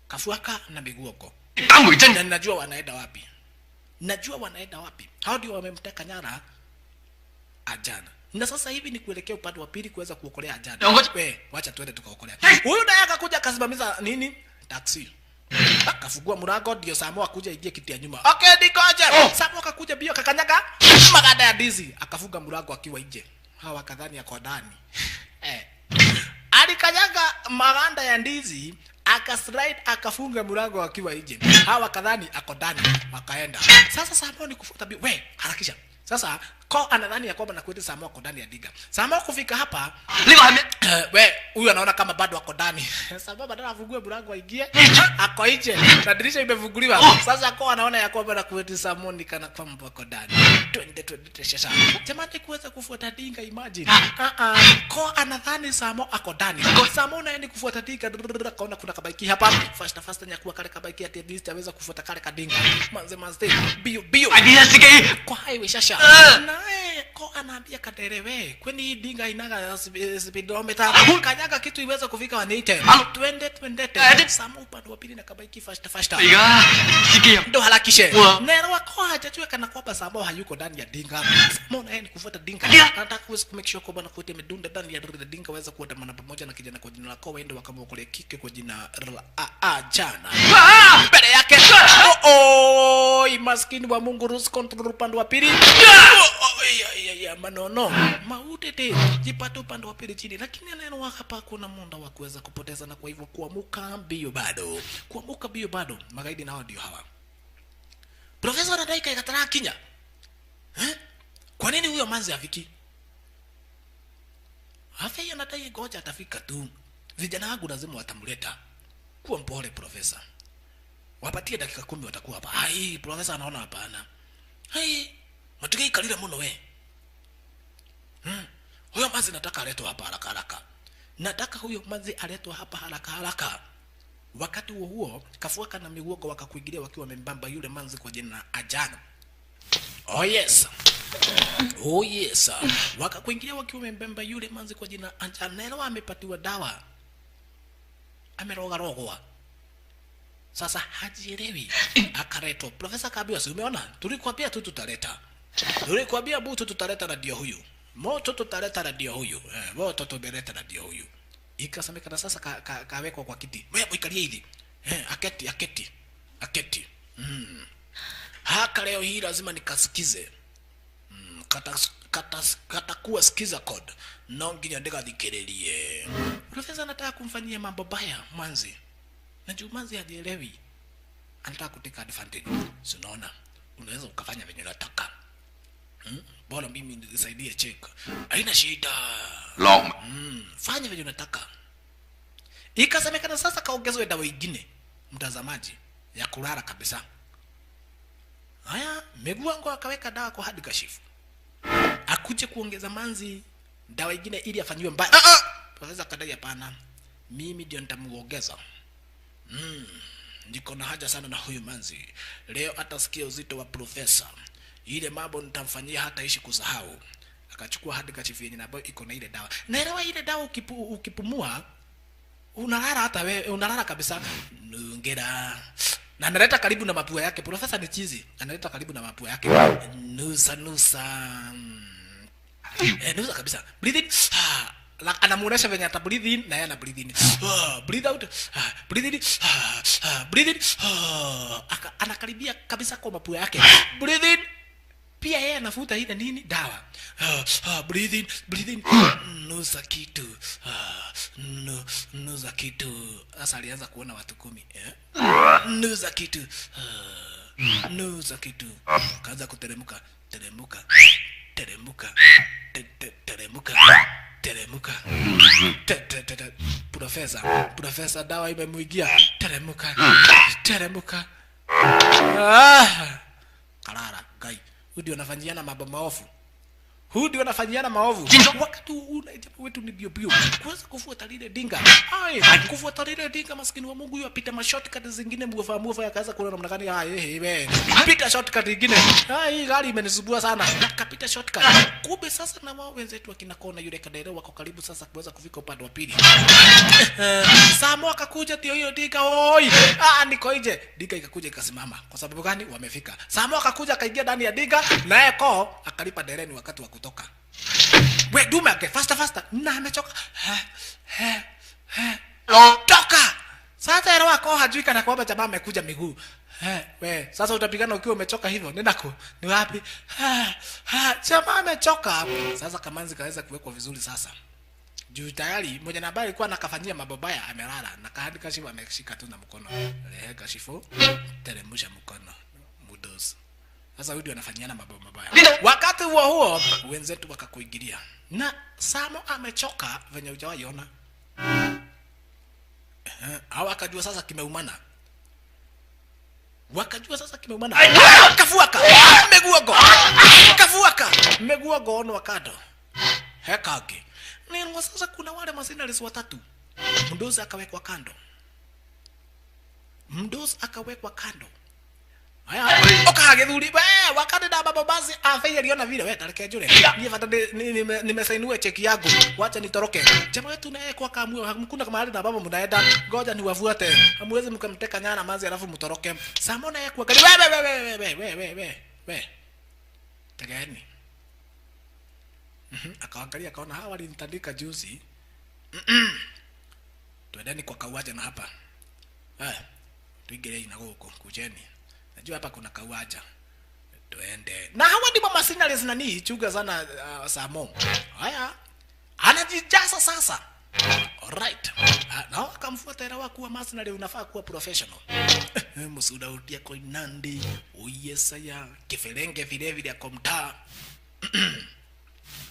Kafuaka na miguoko. Na najua wanaenda wapi. Hao ndio wamemteka nyara Ajan. Na sasa hivi ni kuelekea upande wa pili kuweza kuokolea Ajan. Wewe wacha tuende tukaokolea. Huyu naye akakuja akasimamiza nini? Taxi. Akafungua mlango ndio Samo akuja ingie kiti ya nyuma. Okay, nikoje. Samo akakuja bio akakanyaga maganda ya ndizi. Akafunga mlango akiwa nje. Hawa kadhani yako ndani. Alikanyaga maganda ya ndizi, akaslide akafunga mlango akiwa nje. Hawa kadhani ako ndani, wakaenda. Sasa Samo ni kufuata bio. We, harakisha. Sasa ko anadhani ya kwamba nakwenda Samo ako ndani ya diga. Samo kufika hapa, we huyu anaona kama bado ako ndani. Samo badala afungue mlango aingie, ako nje. Na dirisha imefunguliwa. Sasa ko anaona ya kwamba nakwenda Samo ni kana kwamba ako ndani. Twende sasa. Jamani kuweza kufuata dinga imagine. Ko anadhani Samo ako ndani. Samo naenda kufuata dinga, kaona kuna kabaiki hapa. Fast nyakuwa kale kabaiki at least aweza kufuata kale kadinga. Manze bio. Kwa highway shasha. Nae ko anaambia kaderewe kwani dinga inaga speedometer kanyaga kitu iweza kufika 180. Twende Samo upande wa pili na kabaiki fast. Ndo harakishe. Nero wako hajajua kana kwamba Samo hayuko ndani ya dinga. Samo naenda kufuata dinga. Anataka kuweza kumake sure kwamba nakuwa medunda ndani ya dinga waweza kuandamana pamoja na kijana kwa jina lako waende wakamwokolee kike kwa jina Jana. Mbele yake. Maskini wa Mungu rules control upande wa pili. Manono maudete jipata upande wa pili chini, lakini neno hapa kuna muda wa kuweza kupoteza, na kwa hivyo kuamuka bio bado magaidi nao ndio hawa. Profesa anadai kaikatara kinya. Kwa nini huyo manzi afiki? Afya anadai goja atafika tu. Vijana wangu lazima watamleta. Kuwa mpole profesa. Wapatie dakika 10 watakuwa hapa. Profesa anaona hapana. Matukai kalira muno we. Huyo manzi nataka aletwe hapa haraka. Nataka huyo manzi aletwe hapa haraka. Wakati huo Kafuaka na Miguoko wakakuingilia wakiwa wamembamba yule manzi kwa jina Ajan. Oh yes. Wakakuingilia wakiwa wamembamba yule manzi kwa jina Ajan. Nero amepatiwa dawa. Amerogwa. Sasa hajielewi. Akaretwa. Profesa kaambiwa, si umeona? Tulikwambia tu tutaleta. Tulikwambia butu tutaleta na ndio huyu. Moto tutaleta na ndio huyu. Moto tumeleta na ndio huyu. Ikasemekana sasa kawekwa kwa kiti. Wewe ikalie hivi. Aketi. Haka leo hii lazima nikasikize. Katakuwa skiza code. Nonginya ndikathikiririe. Profesa anataka kumfanyia mambo baya manzi. Na Manzi hajielewi. Anataka kuteka advantage. Unaona? Unaweza ukafanya venye unataka. Bora mimi nisaidie check. Haina shida. Fanya venye unataka. Ikasemekana sasa kaongezwe dawa nyingine, mtazamaji, ya kulala kabisa. Haya, Meguango akaweka dawa kwa hadi kashifu. Akuje kuongeza Manzi dawa nyingine ili afanywe mbaya. Profesa kadai hapana. Mimi ndio nitamuongeza. Niko na haja sana na huyu Manzi. Leo atasikia uzito wa profesa. Ile mambo nitamfanyia hata ishi kusahau. Akachukua hadi kachifu yenye ambayo iko na ile dawa. Naelewa ile dawa ukipumua unalala hata wewe unalala kabisa. Ngera Na analeta karibu na mapua yake. Profesa ni chizi. Analeta karibu na mapua yake. Nusa. Nusa kabisa. Breathe in. Anamuonesha venye ata breathe in na yeye ana breathe in. Breathe out. Breathe in. Breathe in. Anakaribia kabisa kwa mapua yake. Breathe in. Pia yeye anafuta ile nini? Dawa. Breathe in. Nusa kitu. Nusa kitu. Sasa alianza kuona watu 10. Nusa kitu. Nusa kitu. Kaanza kuteremka. Teremuka. Profesa dawa imemuingia. Teremuka. Kalala, gai. Hudi wanafanyiana mambo maovu. Wakati unaijabu wetu ni bio. Kwanza kufuata lile dinga. Kufuata lile dinga maskini wa Mungu yapita mashortcut zingine mwafa yakaanza kuona namna gani. Pita shortcut nyingine. Hii gari imenisumbua sana. Kapita shortcut. Kumbe sasa na wao wenzetu akina Kona yule kadere wako karibu sasa kuweza kufika upande wa pili. Samo akakuja tio hiyo dinga. Oi! Niko nje. Dinga ikakuja ikasimama. Kwa sababu gani? Wamefika. Samo akakuja akaingia ndani ya dinga na Eko akalipa dereni wakati wa kutoka. We dume ake faster. Na amechoka. Toka. Sasa yeye wako hajui kana kwamba jamaa amekuja miguu. We sasa utapigana ukiwa umechoka hivyo. Nendako. Ni wapi? Jamaa amechoka. Sasa Kamanzi kaweza kuwekwa vizuri sasa. Juu tayari mmoja na habari alikuwa nakafanyia mababaya amelala na kahadi Kashifu ameshika tu na mkono. Lehe Kashifu teremsha mkono. Mudos. Sasa huyu anafanyiana mambo mabaya. Wakati huo wenzetu wakakuingilia. Na Samo amechoka venye hujawaiona. Hawa akajua sasa kimeumana. Kafuaka. Meguago ono wakado. Hekage. Ni sasa kuna wale masinalisi watatu. Mdozi akawekwa kando. Haya, okagethuri wakati na baba basi afei aliona vile wewe tareke jure. Nifuata nimesainua cheki yangu. Wacha nitoroke. Jamaa wetu naye kwa kamwe mkunda kama hali na baba mnaenda. Ngoja niwafuate. Hamwezi mkamteka nyana mazi alafu mtoroke. Samona yeye kwa gari. We. Tegani. Akaangalia akaona hawa walinitandika juzi. Tuendeni kwa kauaja na hapa. Tuingilie na huko kujeni. Najua hapa kuna kauaja. Tuende. Na hawa ndi mama signals nani chuga sana Samo. Haya. Anajijaza sasa. Alright. Na wakamfuata era wakuwa mercenary unafaa kuwa professional. Musuda utia kwa Nandi. Oyesaya kiferenge vile kwa mtaa.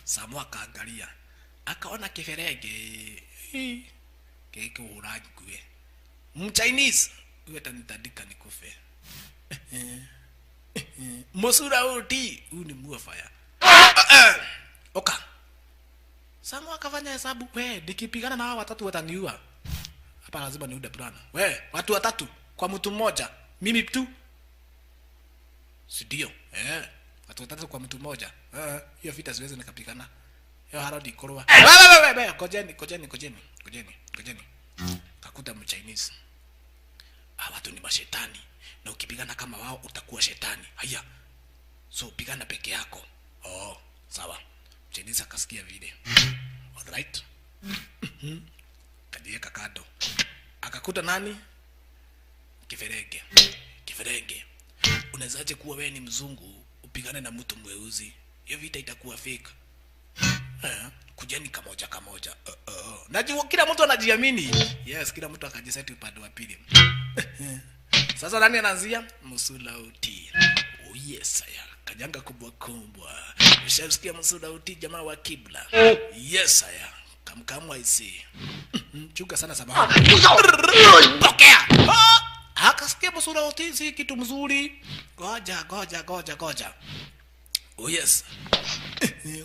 Samo akaangalia. Akaona kiferenge. Keke uragwe. Mchinese. Uwe tanitandika nikufe. Musura uti uni muafaya. Oka. Samo akafanya hesabu, we nikipigana na hawa watatu wataniua. Hapa lazima niude brana. We watu watatu kwa mtu mmoja. Mimi tu. Sidio. Watu watatu kwa mtu mmoja. Hiyo vita siwezi nikapigana. Hiyo harodi korwa. We kojeni. Kakuta mchinese. Watu ni mashetani. Na ukipigana kama wao utakuwa shetani. Haya. So pigana peke yako. Sawa. Chinese akasikia vile. Alright. Kajieka kado. Akakuta nani? Kiferenge. Unawezaje kuwa wewe ni mzungu upigane na mtu mweusi? Hiyo vita itakuwa fake. Kujeni kamoja. Najua kila mtu anajiamini. Yes, kila mtu akajiseti upande wa pili. Sasa nani anaanzia? Musula uti. Yes aya. Kanyanga kubwa. Ushamsikia Musula uti jamaa wa kibla. Yes aya. Kamkamwa isi. Chuka sana sababu. Pokea. Akasikia Musula uti si kitu mzuri. Goja. Oh yes.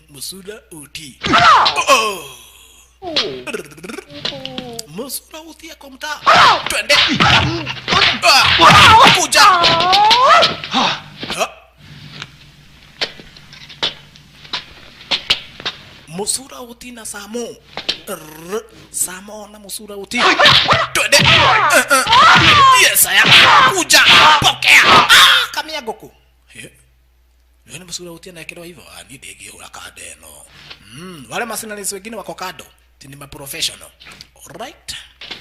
Musula uti. Musula uti ya komta. Twende. Kuja. Musura uti na Samo. Samo na musura uti. Twende. Yes, aya. Kuja. Pokea. Kamia Goku. Yoni musura uti anaekelewa hivyo. Ni dege hula kadeno. Wale masinalisi wengine wako kado. Ni ma professional. Alright.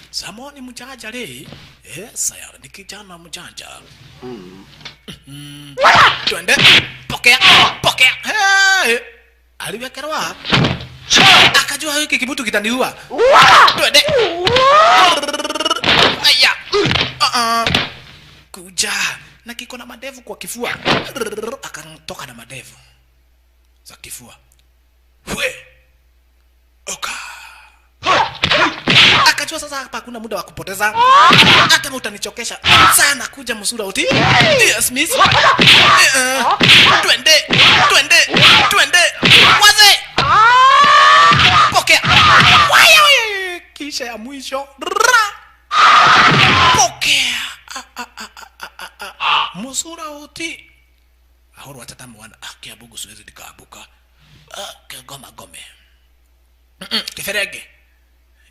Samo ni mjanja le. Yes, aya. Ni kijana mjanja. Twende. Pokea. Pokea. Aliwekelewa. Akajua hiki kibutu kitaniua. Twende. Aya. Kuja. Na kiko na madevu kwa kifua. Akanitoka na madevu za kifua. We. Oka. Akajua sasa hapa hakuna muda wa kupoteza. Hata utanichokesha sana kuja musura uti. Yes, miss. Twende. Twende. Twende. Waze. Pokea. Waya. Kisha ya mwisho. Pokea. Musura uti. Ahoro watatamu wana. Kia bugu suwezi dikabuka. Kia goma gome. Kiferege.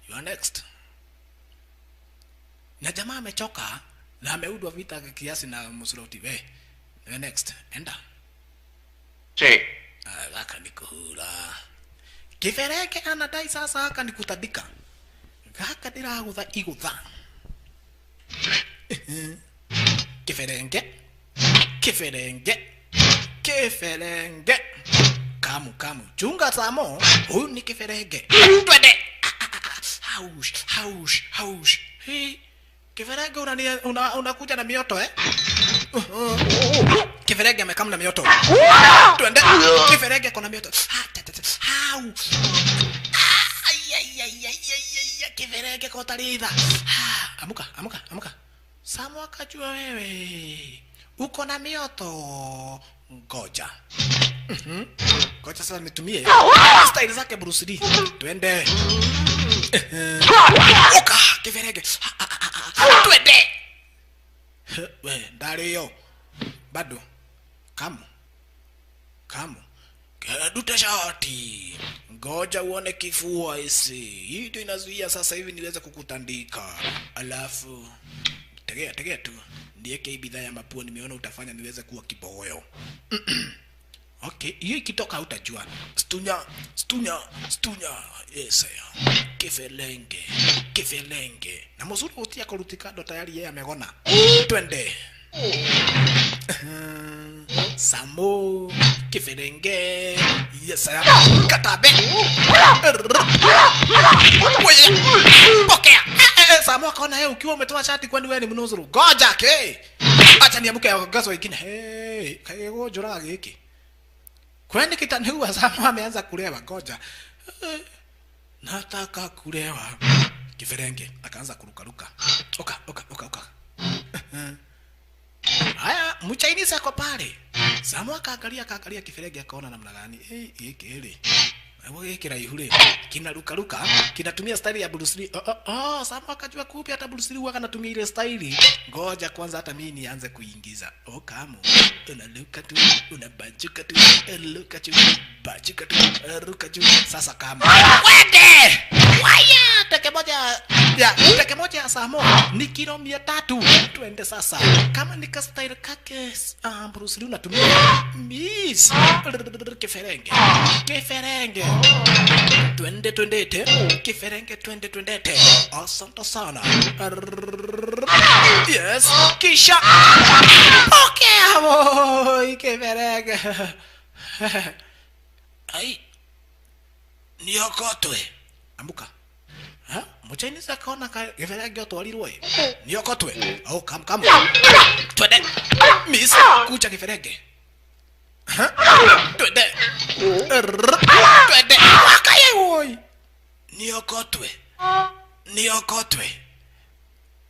You are next. Na jamaa amechoka na ameudwa vita kiasi na musura uti. You are next. Enda. Sí. Aka nikuhula. Kiferege anadai sasa haka nikutadika. Haka diragutha igutha. Kiferenge. Kiferenge. Kiferenge. Kamu. Chunga Samo. Huyu ni kiferenge. Twende. Haush. Hey. Kiferenge unakuja na mioto Kiferenge amekam na mioto. Twende. Kiferenge kona mioto. Hau. Kiferenge kotalidha. Amuka. Samo akajua wewe uko na mioto. Ngoja. Ngoja sasa nitumie style zake Bruce Lee. Twende. Oka kiferege. Twende. We Dario. Bado. Kamu. Keduta shati. Ngoja uone kifua isi. Hii ndio inazuia sasa hivi niweze kukutandika. Alafu tegea tu. Ndieke bidhaa ya mapua nimeona utafanya niweze kuwa kibogoyo. Okay, hiyo ikitoka utajua. Stunya. Yes, Kifelenge. Na mzuri utia korutikado tayari yeye amegona. Twende. Samo Kifelenge. Yes, Katabe. Pokea. Samo akaona yeye ukiwa umetoa shati kwani wewe ni mnuzuru. Goja ke. Acha niamuke gaso wengine. Hey, kaego jora hiki. Kwani kitaniua Samo ameanza kulewa. Goja. Nataka kulewa. Kiferenge akaanza kuruka. Oka. Haya, mchainisa ako pale. Samo akaangalia kiferenge akaona namna gani. Hiki hili. Wewe kila ihule. Kinaruka. Kinatumia style ya Bruce Lee. Samo akajua kupi hata Bruce Lee huwa anatumia ile style. Ngoja kwanza hata mimi nianze kuingiza. Kamo. Unaluka tu, unabanjuka tu, luka tu, banjuka tu, ruka tu. Sasa kama. Wende! Waya! Teke moja ya Samo ni kilo 300. Twende sasa. Kama nika style kake Bruce Lee unatumia. Miss. Kiferenge. Twende. Kiferenge twende. Asante sana. Yes. Kisha. Okay, boy. Kiferenge. Ai. Niokotwe. Ambuka. Mchinese akaona kiferenge otwalirwe. Niokotwe. Kam. Twende. Miss. Kucha kiferenge. Twende. Wakaye boy. Niokotwe.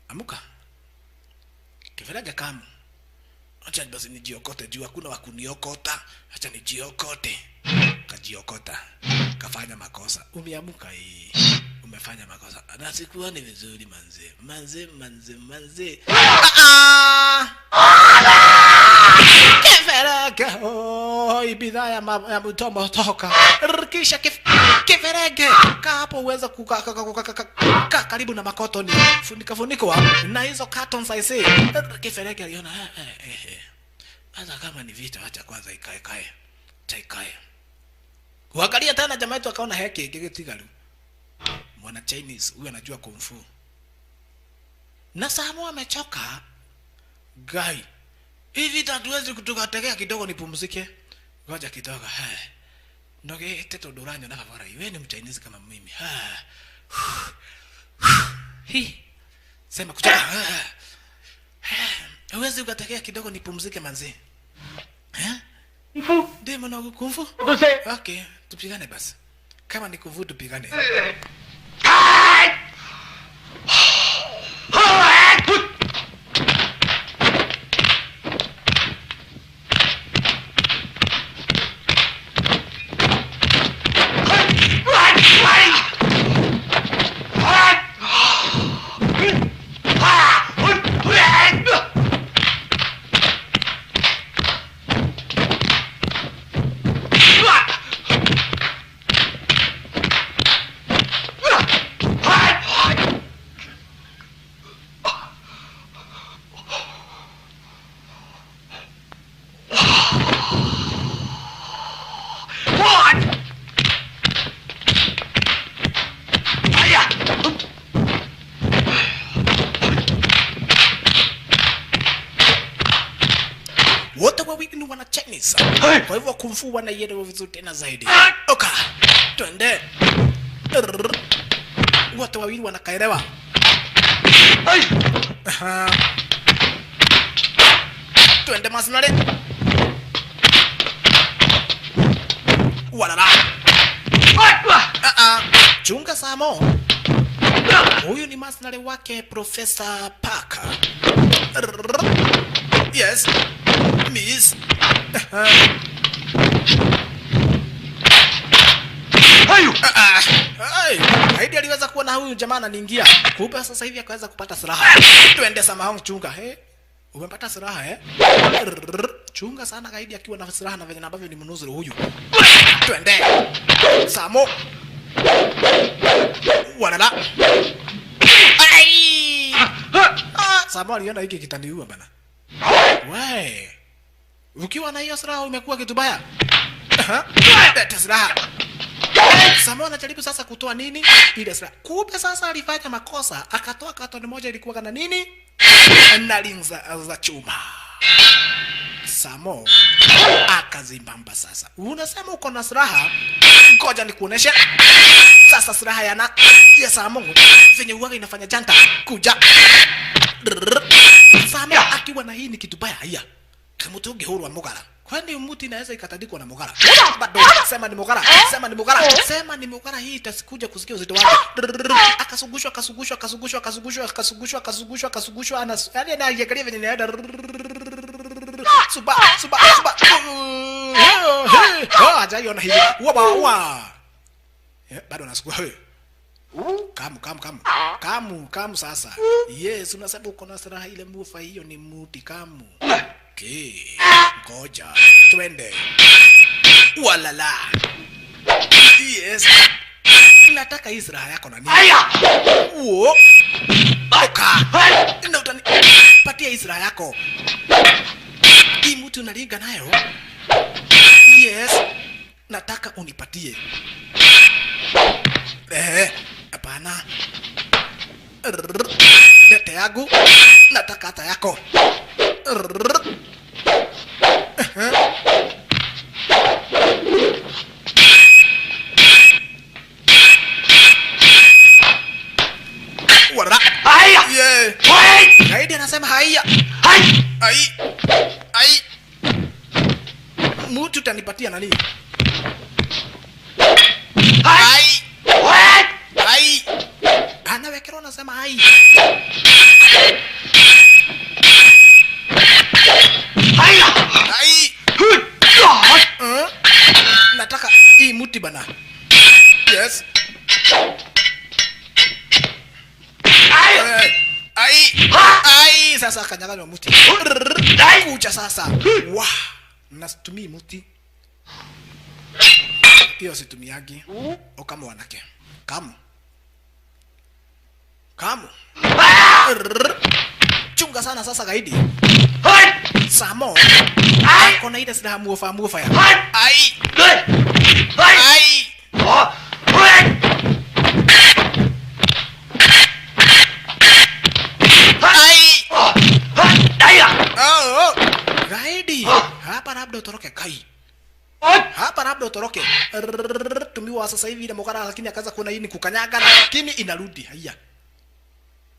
Amuka. Kiferenge kamu. Acha basi nijiokote juu hakuna wa kuniokota. Acha nijiokote. Kajiokota. Kafanya makosa. Umeamuka hii. Umefanya makosa. Na sikuwa ni vizuri manze. Kiferenge. bidhaa ya mtombo toka. Kisha kiferege kaa hapo uweza kukaa karibu na makotoni. Funikwa na hizo cartons I say. Kiferege aliona hata kama ni vita acha kwanza ikae. Taikae. Kuangalia tena jamaa wetu akaona heki igetigaru. Mwana Chinese huyu anajua kung fu. Na Samoa amechoka. Guy. Hivi tatuwezi kutukategea kidogo nipumzike. Ngoja kidogo. Ndoge teto duranyo na kavara. Wewe ni Mchinese kama mimi. Sema kuchoka. Huwezi ukategea kidogo nipumzike manzi. Kung fu. Demo na kung fu? Okay, tupigane basi. Kama ni kung fu tupigane. Wote wawili ni wana Chinese. Kwa hivyo kung fu wanaielewa vizuri tena zaidi. Okay. Twende. Wote wawili wanakaelewa. Twende masinale. Walala. Chunga Samo. Huyu ni masinale wake Professor Parker. Yes. Miss. Hayu. Haidi aliweza kuona huyu jamaa anaingia. Kumbe sasa hivi akaweza kupata silaha. Twende Samahong chunga. Umepata silaha chunga sana Haidi akiwa na silaha na venye ambavyo ni mnuzuru huyu. Twende. Samo. Walala. Ai! Samo aliona hiki kitaniua bana. Wai. Ukiwa na hiyo silaha umekuwa kitu baya. Leta silaha. Samo anajaribu sasa kutoa nini? Ile silaha. Kumbe sasa alifanya makosa, akatoa katoni moja ilikuwa kana nini? Na linza za chuma. Samo akazimbamba sasa. Unasema uko na silaha? Ngoja nikuoneshe. Sasa silaha yana ya Samo venye uwaga inafanya janta. Kuja. Samo akiwa na hii ni kitu baya haya. Kamutu gehuru wa mugara. Kwani umuti inaweza ikatandikwa na mugara? Bado sema ni mugara. Sema ni mugara. Sema ni mugara, hii itasikuja kusikia uzito wake. Akasugushwa yani anaangalia venye inaenda. Suba. Hajaiona hivi. Wa. Bado nasukua wewe. Kamu sasa. Yes, unasema uko na silaha ile mufa hiyo ni muti kamu. Okay. Ngoja. Twende. Walala. Yes. Nataka hii silaha yako na nini? Uo. Oka. Ndio utani. Patia hii silaha yako. Hii muti unalinga nayo. Yes. Nataka unipatie. Hapana. Lete yangu. Nataka hata yako. Wala. Haya. Yeah. Wait. Haidi anasema haya. Ai. Mtu utanipatia nani? Hai. What? Hai. Anawekero anasema hai. Hai. Nataka hii muti bana. Yes. Ai. Sasa kanyaganywa muti. Kucha sasa. Wah. Natumii muti. Hiyo situmiagi. O kama wanake. Kamu. Kamu. Chunga sana sasa gaidi. Samo. Kona ile silaha muofa ya. Ai. Ai. Gaidi. Hapa labda utoroke kai. Hapa labda utoroke. Tumiwa sasa hivi ile mokara, lakini akaanza kuona hii ni kukanyaga, lakini inarudi. Haya.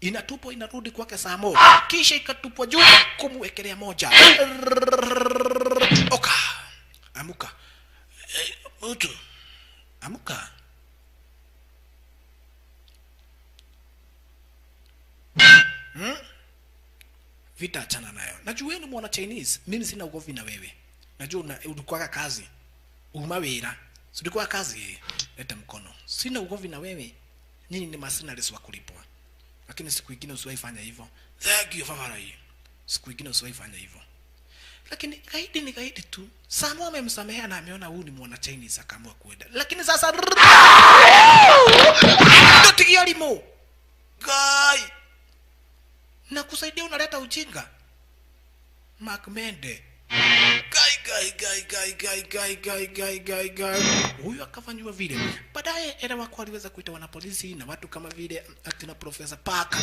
Inatupwa inarudi kwake Samo. Kisha ikatupwa juu kumwekelea moja. Oka. Amuka. Mtu. Amuka. Vita achana nayo. Najua ni mwana Chinese. Mimi sina ugomvi na wewe. Najua ulikuwa kazi. Umawira. Ulikuwa kazi. Leta mkono. Sina ugomvi na wewe. Nyinyi ni mercenaries wa kulipwa. Lakini siku nyingine usiwahi fanya hivyo. Thank you Favarai. Siku nyingine usiwahi fanya hivyo. Lakini gaidi ni gaidi tu. Samo amemsamehea na ameona huyu ni mwana Chinese akaamua kuenda. Lakini sasa ndio tikio limo. Guy. Na kusaidia unaleta ujinga. Mark Mende. Guy. Huyu akafanywa vile. Baadaye era wako aliweza kuita wana polisi na watu kama vile akina Professor Park.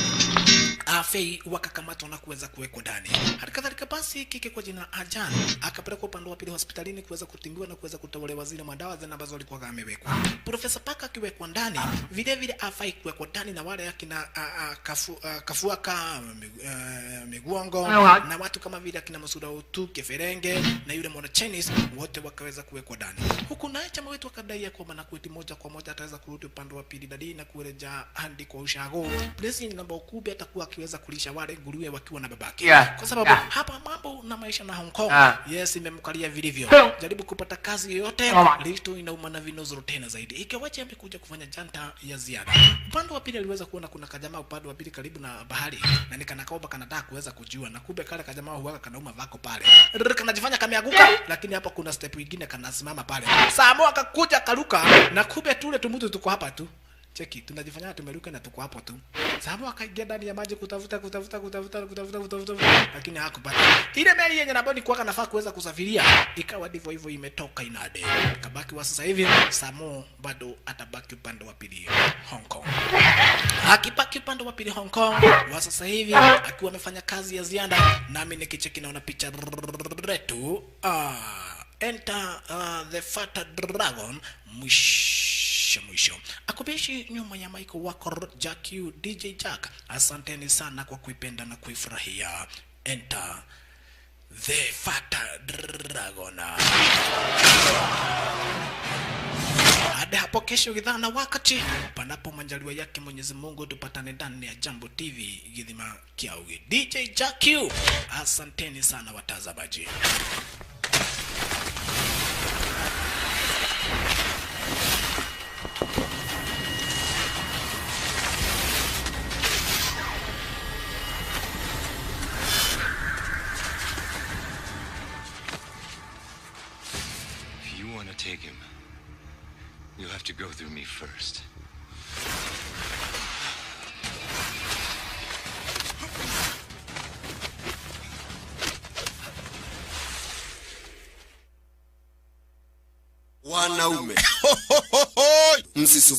Afei wakakamatwa na kuweza kuwekwa ndani. Halikadhalika basi kike kwa jina Ajan akapelekwa upande wa pili hospitalini kuweza kutimbiwa na kuweza kutolewa zile madawa ambazo alikuwa amewekwa. Professor Park akiwekwa ndani, vile vile Afai kuwekwa ndani na wale akina Kafuaka Miguongo na watu kama vile akina Masuda Utu Keferenge na yule mwana Chinese wote wakaweza kuwekwa ndani. Huku naye chama wetu akadai ya kwamba Nakweti moja kwa moja ataweza kurudi upande wa pili dadi na kuelekea hadi kwa ushago. Blessing namba ukubwa atakuwa akiweza kulisha wale nguruwe wakiwa na babake. Kwa sababu hapa mambo na maisha na Hong Kong yes imemkalia vilivyo. Jaribu kupata kazi yoyote listo inauma na vinozoro tena zaidi. Ikawaje amekuja kufanya janta ya ziada. Upande wa pili aliweza kuona kuna kajamaa upande wa pili karibu na bahari na nikanakoba kanataka kuweza kujua na kumbe kale kajamaa huaga kanauma vako pale. Kanajifanya kameanguka lakini hapa kuna step nyingine kanasimama pale. Samo akakuja karuka na kumbe tule tumutu tuko hapa tu. Cheki tunajifanya tumeruka na tuko hapo tu. Samo akaingia ndani ya maji kutafuta lakini hakupata. Ile meli yenye naboni kwa nafaa kuweza kusafiria ikawa ndivyo hivyo imetoka inade. Kabaki wa sasa hivi Samo bado atabaki upande wa pili Hong Kong. Akibaki upande wa pili Hong Kong wa sasa hivi akiwa amefanya kazi ya ziada nami nikicheki naona picha retu Enter the Fat Dragon mwisho. Akubeshi nyuma ya Michael wako Jack you DJ Jack. Asanteni sana kwa kuipenda na kuifurahia. Enter the Fat Dragon. Hadi hapo kesho gidhaa na wakati panapo manjaliwa yake Mwenyezi Mungu tupatane ndani ya Jambo TV Gidhima Kiaugi. DJ Jack you. Asanteni sana watazamaji. Take him. You'll have to go through me first. Wanaume. Msisu